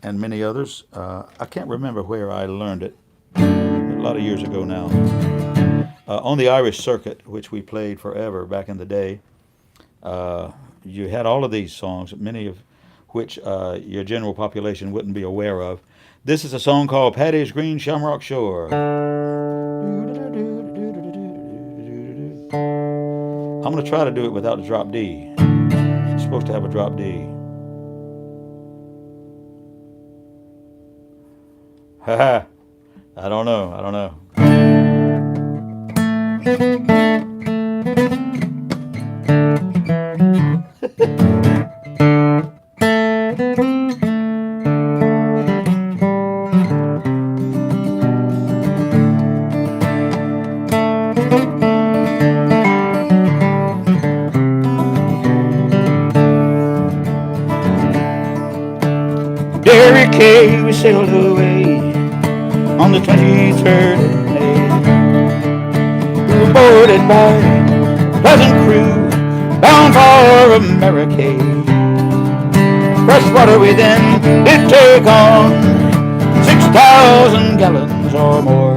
and many others. I can't remember where I learned it. A lot of years ago now. On the Irish circuit, which we played forever back in the day, you had all of these songs, many of which your general population wouldn't be aware of. This is a song called Paddy's Green Shamrock Shore. I'm going to try to do it without a drop D. It's supposed to have a drop D. Haha. I don't know. I don't know. Derry Kay, we sailed away on the 23rd of May. We were boarded by a pleasant crew bound for America. Fresh water we then did take on, 6,000 gallons or more,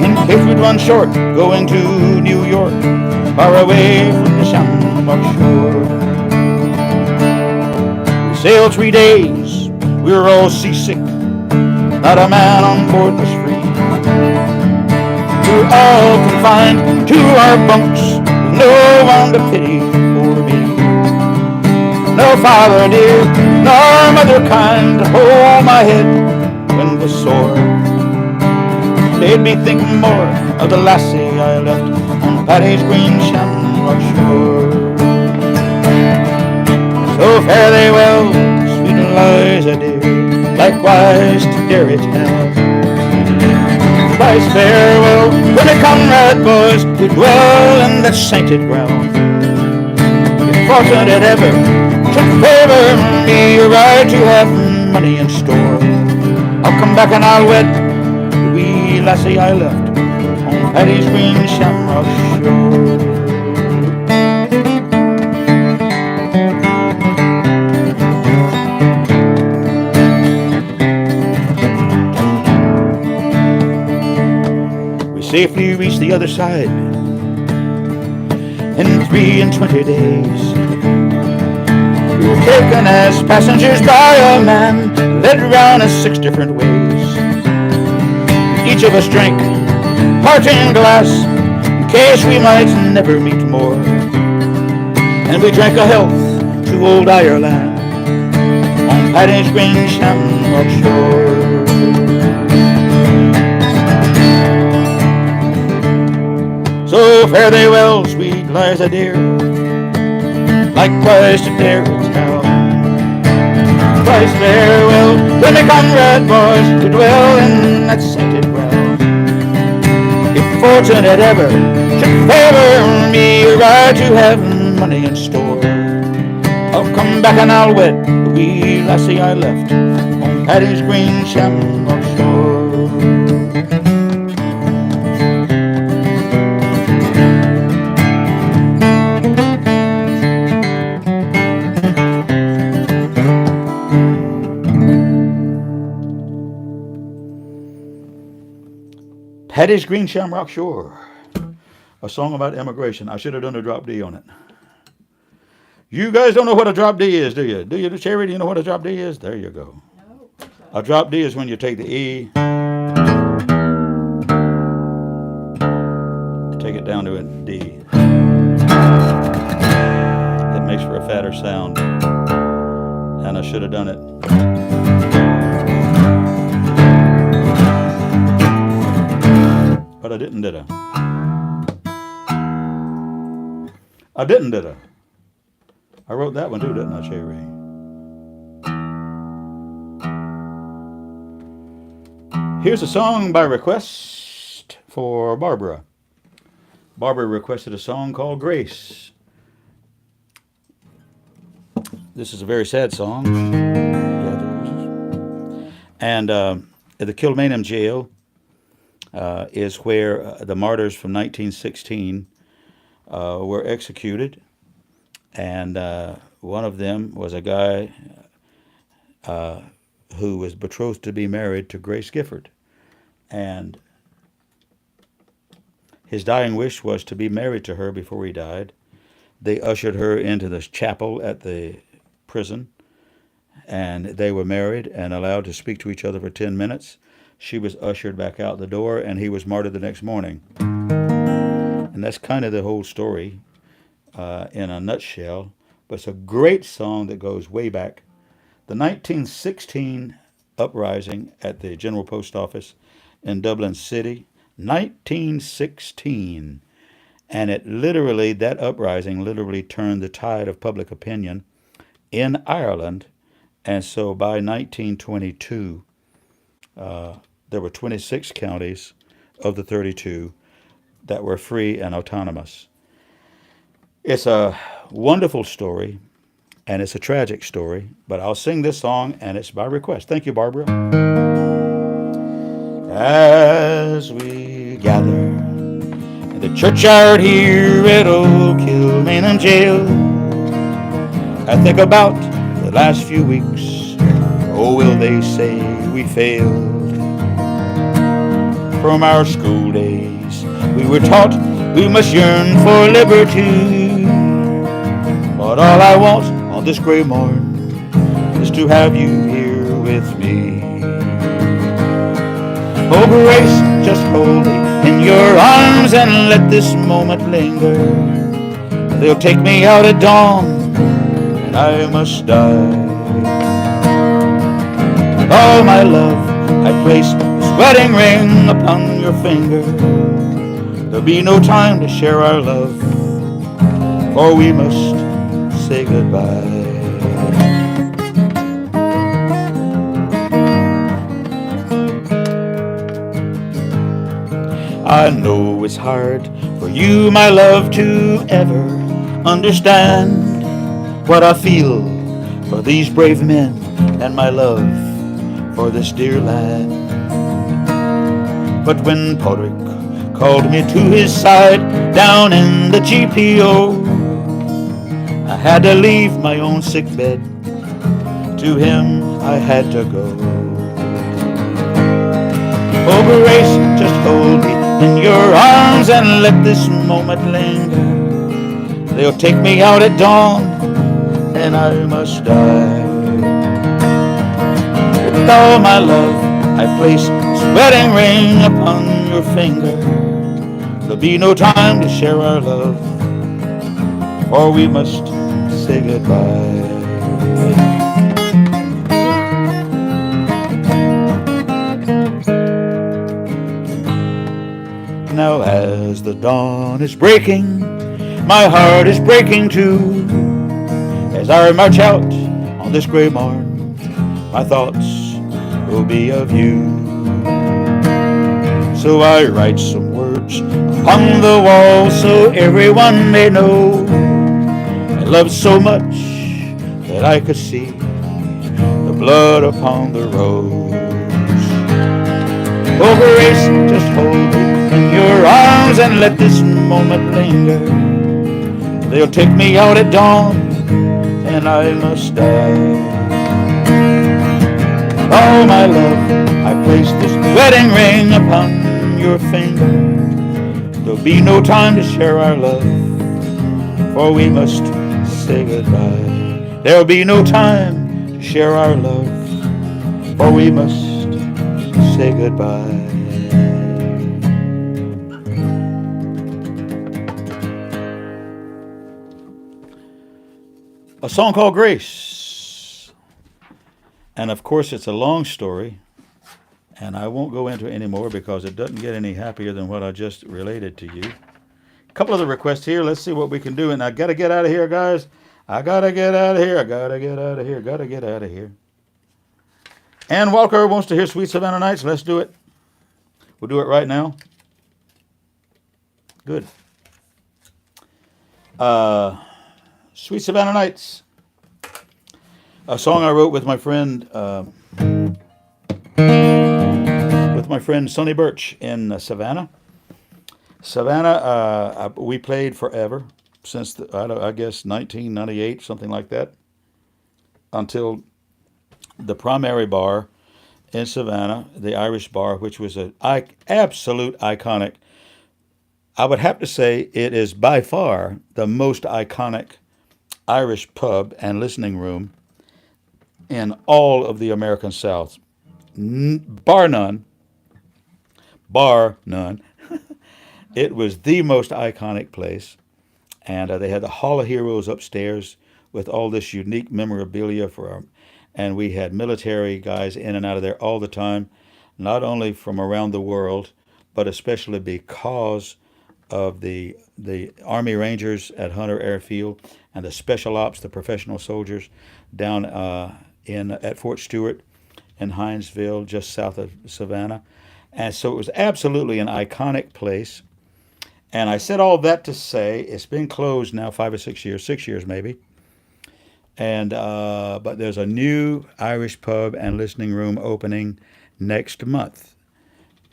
in case we'd run short going to New York, far away from the Shamrock shore. We sailed 3 days, we were all seasick, not a man on board was free. We were all confined to our bunks, with no one to pity for me. No father dear, nor mother kind to hold my head when it was sore. Made me think more of the lassie I left on Paddy's Green Shamrock shore. So fare thee well, sweet Eliza dear, likewise to Derry town. Twice farewell to my comrade boys who dwell in that sainted ground. If fortune had ever should favor me, a right to have money in store, I'll come back and I'll wed the wee lassie I left on Paddy's Green Shamrock shore. Safely reached the other side in 23 days. We were taken as passengers by a man, led round in 6 different ways. Each of us drank parting glass in case we might never meet more, and we drank a health to old Ireland on Paddy's Green Shamrock shore. So fare thee well, sweet Liza dear, likewise to Derry town. Twice farewell to my comrade boys who dwell in that sainted ground. If fortune had ever should favor me, a right to have money in store, I'll come back and I'll wed the wee lassie I left on Paddy's Green Shamrock shore. Paddy's Green Shamrock Shore, a song about immigration. I should have done a drop D on it. You guys don't know what a drop D is, do you? Do you, Cherry? Do you know what a drop D is? There you go. No. A drop D is when you take the E, take it down to a D. It makes for a fatter sound, and I should have done it. But I didn't, did I? I didn't, did I? I wrote that one too, didn't I, Cherry? Here's a song by request for Barbara. Barbara requested a song called Grace. This is a very sad song. And the Kilmainham jail is where the martyrs from 1916 were executed. And one of them was a guy who was betrothed to be married to Grace Gifford. And his dying wish was to be married to her before he died. They ushered her into the chapel at the prison, and they were married and allowed to speak to each other for 10 minutes. She was ushered back out the door, and he was martyred the next morning. And that's kind of the whole story in a nutshell. But it's a great song that goes way back. The 1916 uprising at the General Post Office in Dublin City, 1916. And that uprising literally turned the tide of public opinion in Ireland. And so by 1922, there were 26 counties of the 32 that were free and autonomous. It's a wonderful story, and it's a tragic story, but I'll sing this song, and it's by request. Thank you, Barbara. As we gather in the churchyard here at old Kilmainham jail, I think about the last few weeks. Oh, will they say we failed? From our school days, we were taught we must yearn for liberty. But all I want on this gray morn is to have you here with me. Oh, Grace, just hold me in your arms and let this moment linger. They'll take me out at dawn, and I must die. Oh, my love, I place this wedding ring upon your finger. There'll be no time to share our love, for we must say goodbye. I know it's hard for you, my love, to ever understand what I feel for these brave men and my love for this dear land. But when Podrick called me to his side down in the GPO, I had to leave my own sick bed. To him I had to go. Oh, Grace, just hold me in your arms and let this moment linger. They'll take me out at dawn, and I must die. With all my love, I place this wedding ring upon your finger. There'll be no time to share our love, or we must say goodbye. Now as the dawn is breaking, my heart is breaking too. As I march out on this gray morn, my thoughts will be of you. So I write some words upon the wall so everyone may know I love so much that I could see the blood upon the rose. Oh, Grace, just hold me in your arms and let this moment linger. They'll take me out at dawn, and I must die. Oh, my love, I place this wedding ring upon your finger. There'll be no time to share our love, for we must say goodbye. There'll be no time to share our love, for we must say goodbye. A song called Grace. And of course, it's a long story, and I won't go into it anymore because it doesn't get any happier than what I just related to you. A couple of the requests here. Let's see what we can do. And I got to get out of here, guys. I got to get out of here. I got to get out of here. Got to get out of here. Ann Walker wants to hear Sweet Savannah Nights. Let's do it. We'll do it right now. Good. Sweet Savannah Nights. A song I wrote with my friend Sonny Birch in Savannah. Savannah, we played forever since I guess 1998, something like that, until the primary bar in Savannah, the Irish Bar, which was an absolute iconic. I would have to say it is by far the most iconic Irish pub and listening room in all of the American South. Bar none. Bar none. It was the most iconic place. And they had the Hall of Heroes upstairs with all this unique memorabilia and we had military guys in and out of there all the time, not only from around the world, but especially because of the Army Rangers at Hunter Airfield and the Special Ops, the professional soldiers down at Fort Stewart in Hinesville, just south of Savannah. And so it was absolutely an iconic place. And I said all that to say it's been closed now 5 or 6 years, 6 years maybe. And but there's a new Irish pub and listening room opening next month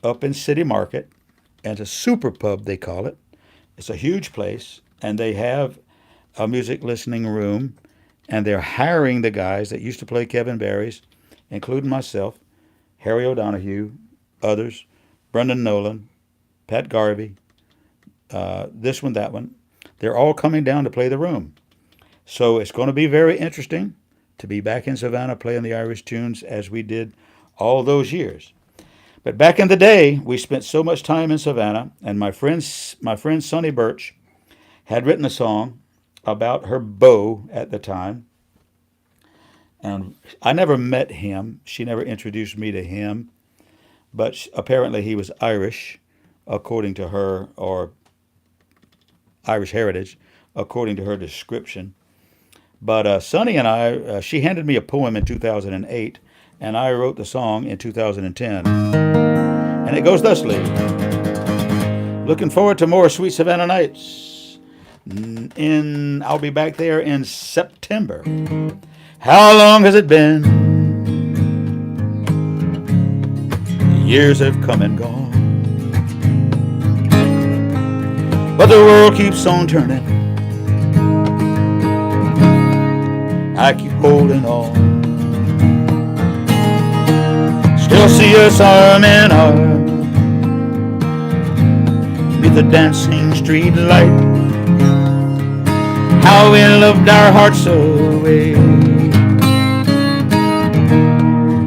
up in City Market. And it's a super pub, they call it. It's a huge place, and they have a music listening room, and they're hiring the guys that used to play Kevin Barry's, including myself, Harry O'Donoghue, others, Brendan Nolan, Pat Garvey, this one, that one. They're all coming down to play the room. So it's going to be very interesting to be back in Savannah playing the Irish tunes as we did all those years. But back in the day, we spent so much time in Savannah, and my friend Sonny Birch had written a song about her beau at the time. And I never met him. She never introduced me to him. But apparently he was Irish, according to her, or Irish heritage, according to her description. But Sonny and I, she handed me a poem in 2008, and I wrote the song in 2010. And it goes thusly. Looking forward to more Sweet Savannah Nights. I'll be back there in September. How long has it been? The years have come and gone, but the world keeps on turning. I keep holding on. Still see us arm in arm beneath the dancing street light. How we loved our hearts away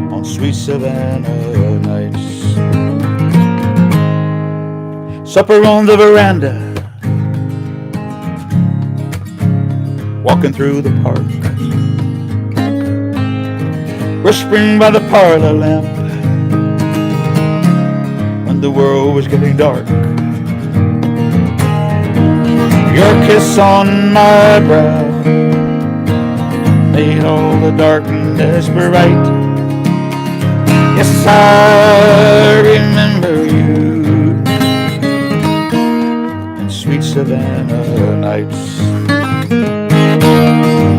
on sweet Savannah nights. Supper on the veranda, walking through the park, whispering by the parlor lamp when the world was getting dark. Your kiss on my brow made all the darkness bright. Yes, I remember you in sweet Savannah nights.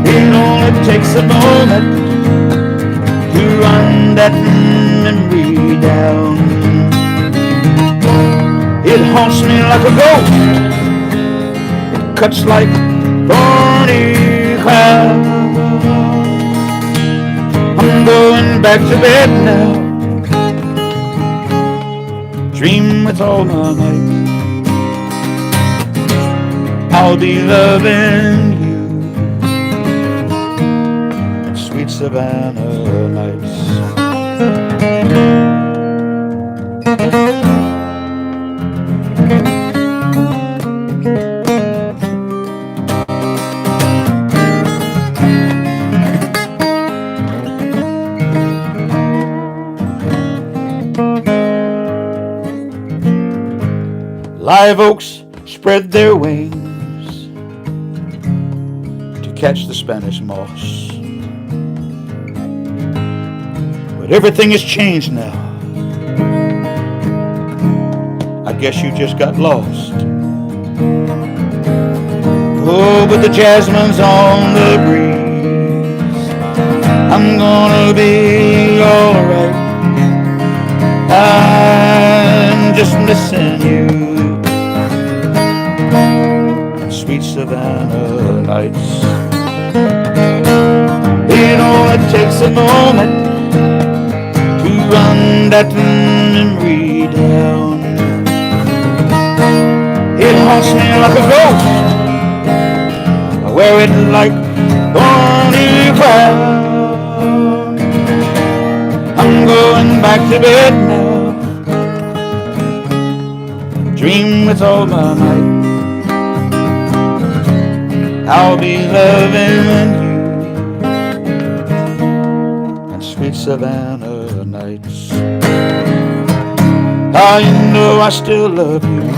It only takes a moment to run that memory down. It haunts me like a ghost, it cuts like thorny cloud. I'm going back to bed now, dream with all my might. I'll be loving you in sweet Savannah nights. Live oaks spread their wings to catch the Spanish moss, but everything has changed now. guess you just got lost. Oh, but the jasmine's on the breeze. I'm gonna be alright. I'm just missing you. Sweet Savannah nights. You know it takes a moment to run that memory down. It haunts me like a ghost. I wear it like thorny crown. I'm going back to bed now. Dream with all my might. I'll be loving you on sweet Savannah nights. Oh, you know I still love you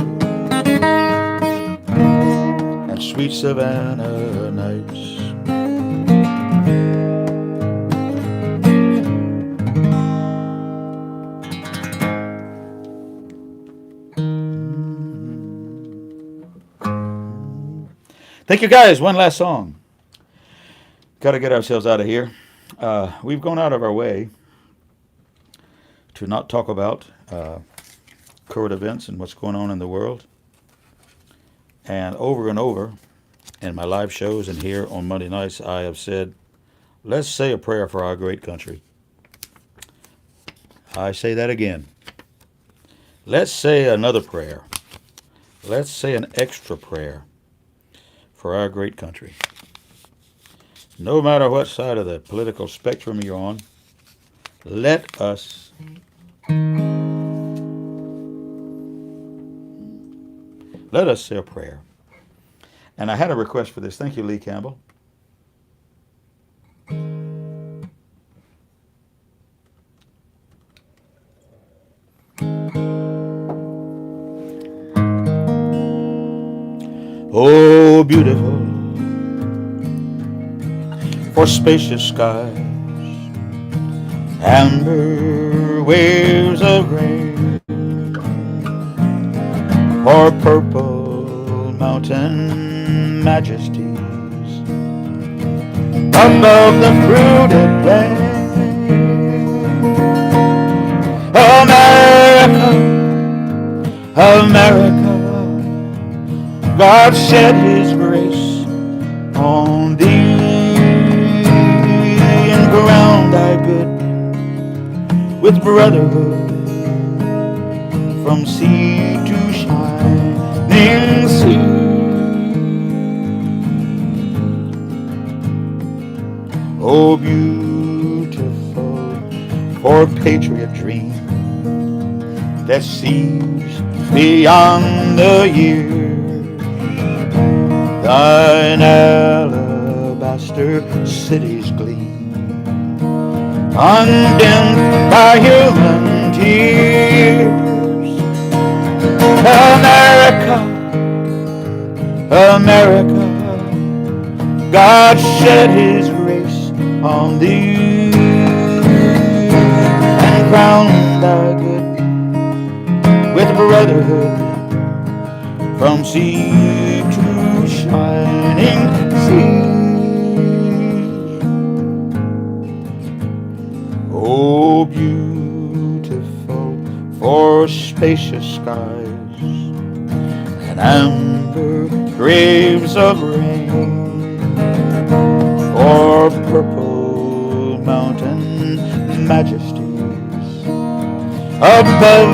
on sweet Savannah nights. Thank you guys. One last song. Got to get ourselves out of here. We've gone out of our way to not talk about current events and what's going on in the world. And over in my live shows and here on Monday nights, I have said, let's say a prayer for our great country. I say that again. Let's say another prayer. Let's say an extra prayer for our great country. No matter what side of the political spectrum you're on, let us say a prayer. And I had a request for this. Thank you, Lee Campbell. Oh, beautiful for spacious skies, amber waves of rain, or purple mountain majesties above the fruited plain. America, America, God shed His grace on thee, and crowned thy good with brotherhood from sea to shining sea. Oh, beautiful for patriot dream that sees beyond the years. Thine alabaster cities gleam, undimmed by human tears. America, America, God shed His grace on thee, and crowned thy good with brotherhood from sea to shining sea. Oh, beautiful for spacious skies and amber graves of rain, for purple mountain majesties above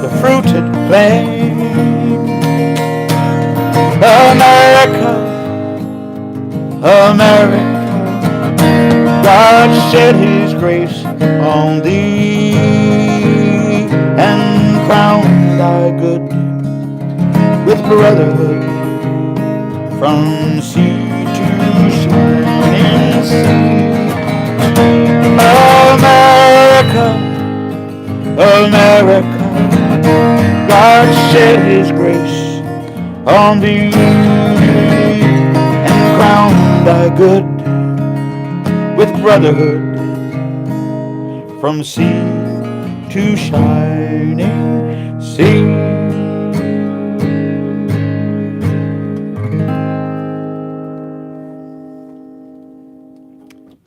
the fruited plain. America, America, God shed His grace on thee, and crowned thy good with brotherhood from sea to shining sea. America, America, God shed His grace on thee, and crowned thy good with brotherhood from sea to shining sea.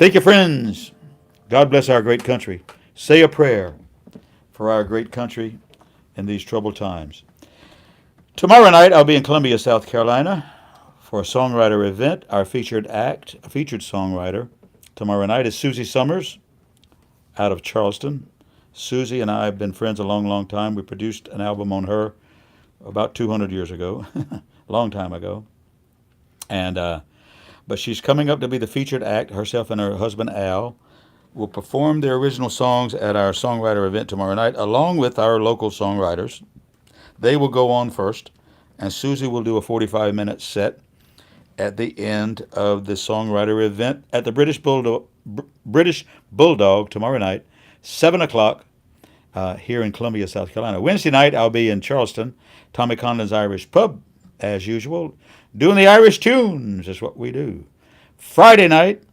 Thank you, friends. God bless our great country. Say a prayer for our great country in these troubled times. Tomorrow night, I'll be in Columbia, South Carolina for a songwriter event. Our featured songwriter tomorrow night is Susie Summers out of Charleston. Susie and I have been friends a long, long time. We produced an album on her about 200 years ago, a long time ago. And but she's coming up to be the featured act. Herself and her husband Al will perform their original songs at our songwriter event tomorrow night, along with our local songwriters. They will go on first, and Susie will do a 45-minute set at the end of the songwriter event at the British Bulldog tomorrow night, 7 o'clock here in Columbia, South Carolina. Wednesday night, I'll be in Charleston, Tommy Conlon's Irish Pub, as usual, doing the Irish tunes. That's what we do. Friday night,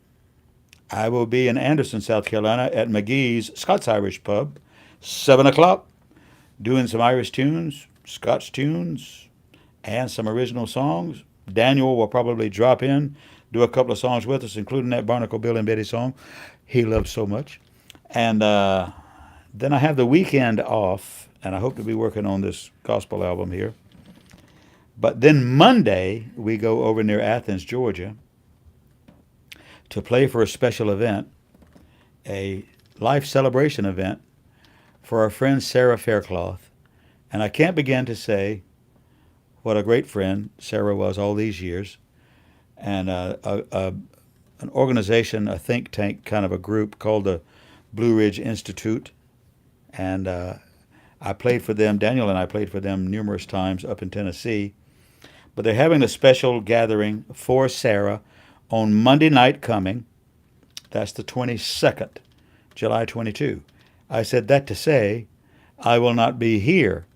I will be in Anderson, South Carolina, at McGee's Scots Irish Pub, 7 o'clock, doing some Irish tunes, Scots tunes, and some original songs. Daniel will probably drop in, do a couple of songs with us, including that Barnacle Bill and Betty song he loves so much. And then I have the weekend off, and I hope to be working on this gospel album here. But then Monday, we go over near Athens, Georgia, to play for a special event, a life celebration event for our friend Sarah Faircloth. And I can't begin to say what a great friend Sarah was all these years. And an organization, a think tank kind of a group called the Blue Ridge Institute. And I played for them, Daniel and I played for them numerous times up in Tennessee. But they're having a special gathering for Sarah on Monday night coming. That's the 22nd, July 22. I said that to say I will not be here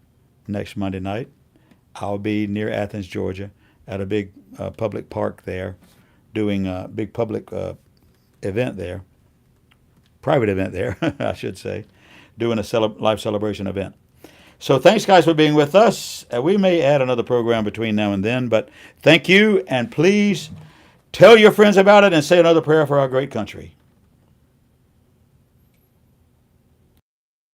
next Monday night. I'll be near Athens, Georgia, at a big public park there, doing a big public event there, private event there, I should say, doing a life celebration event. So thanks, guys, for being with us. We may add another program between now and then, but thank you, and please tell your friends about it and say another prayer for our great country.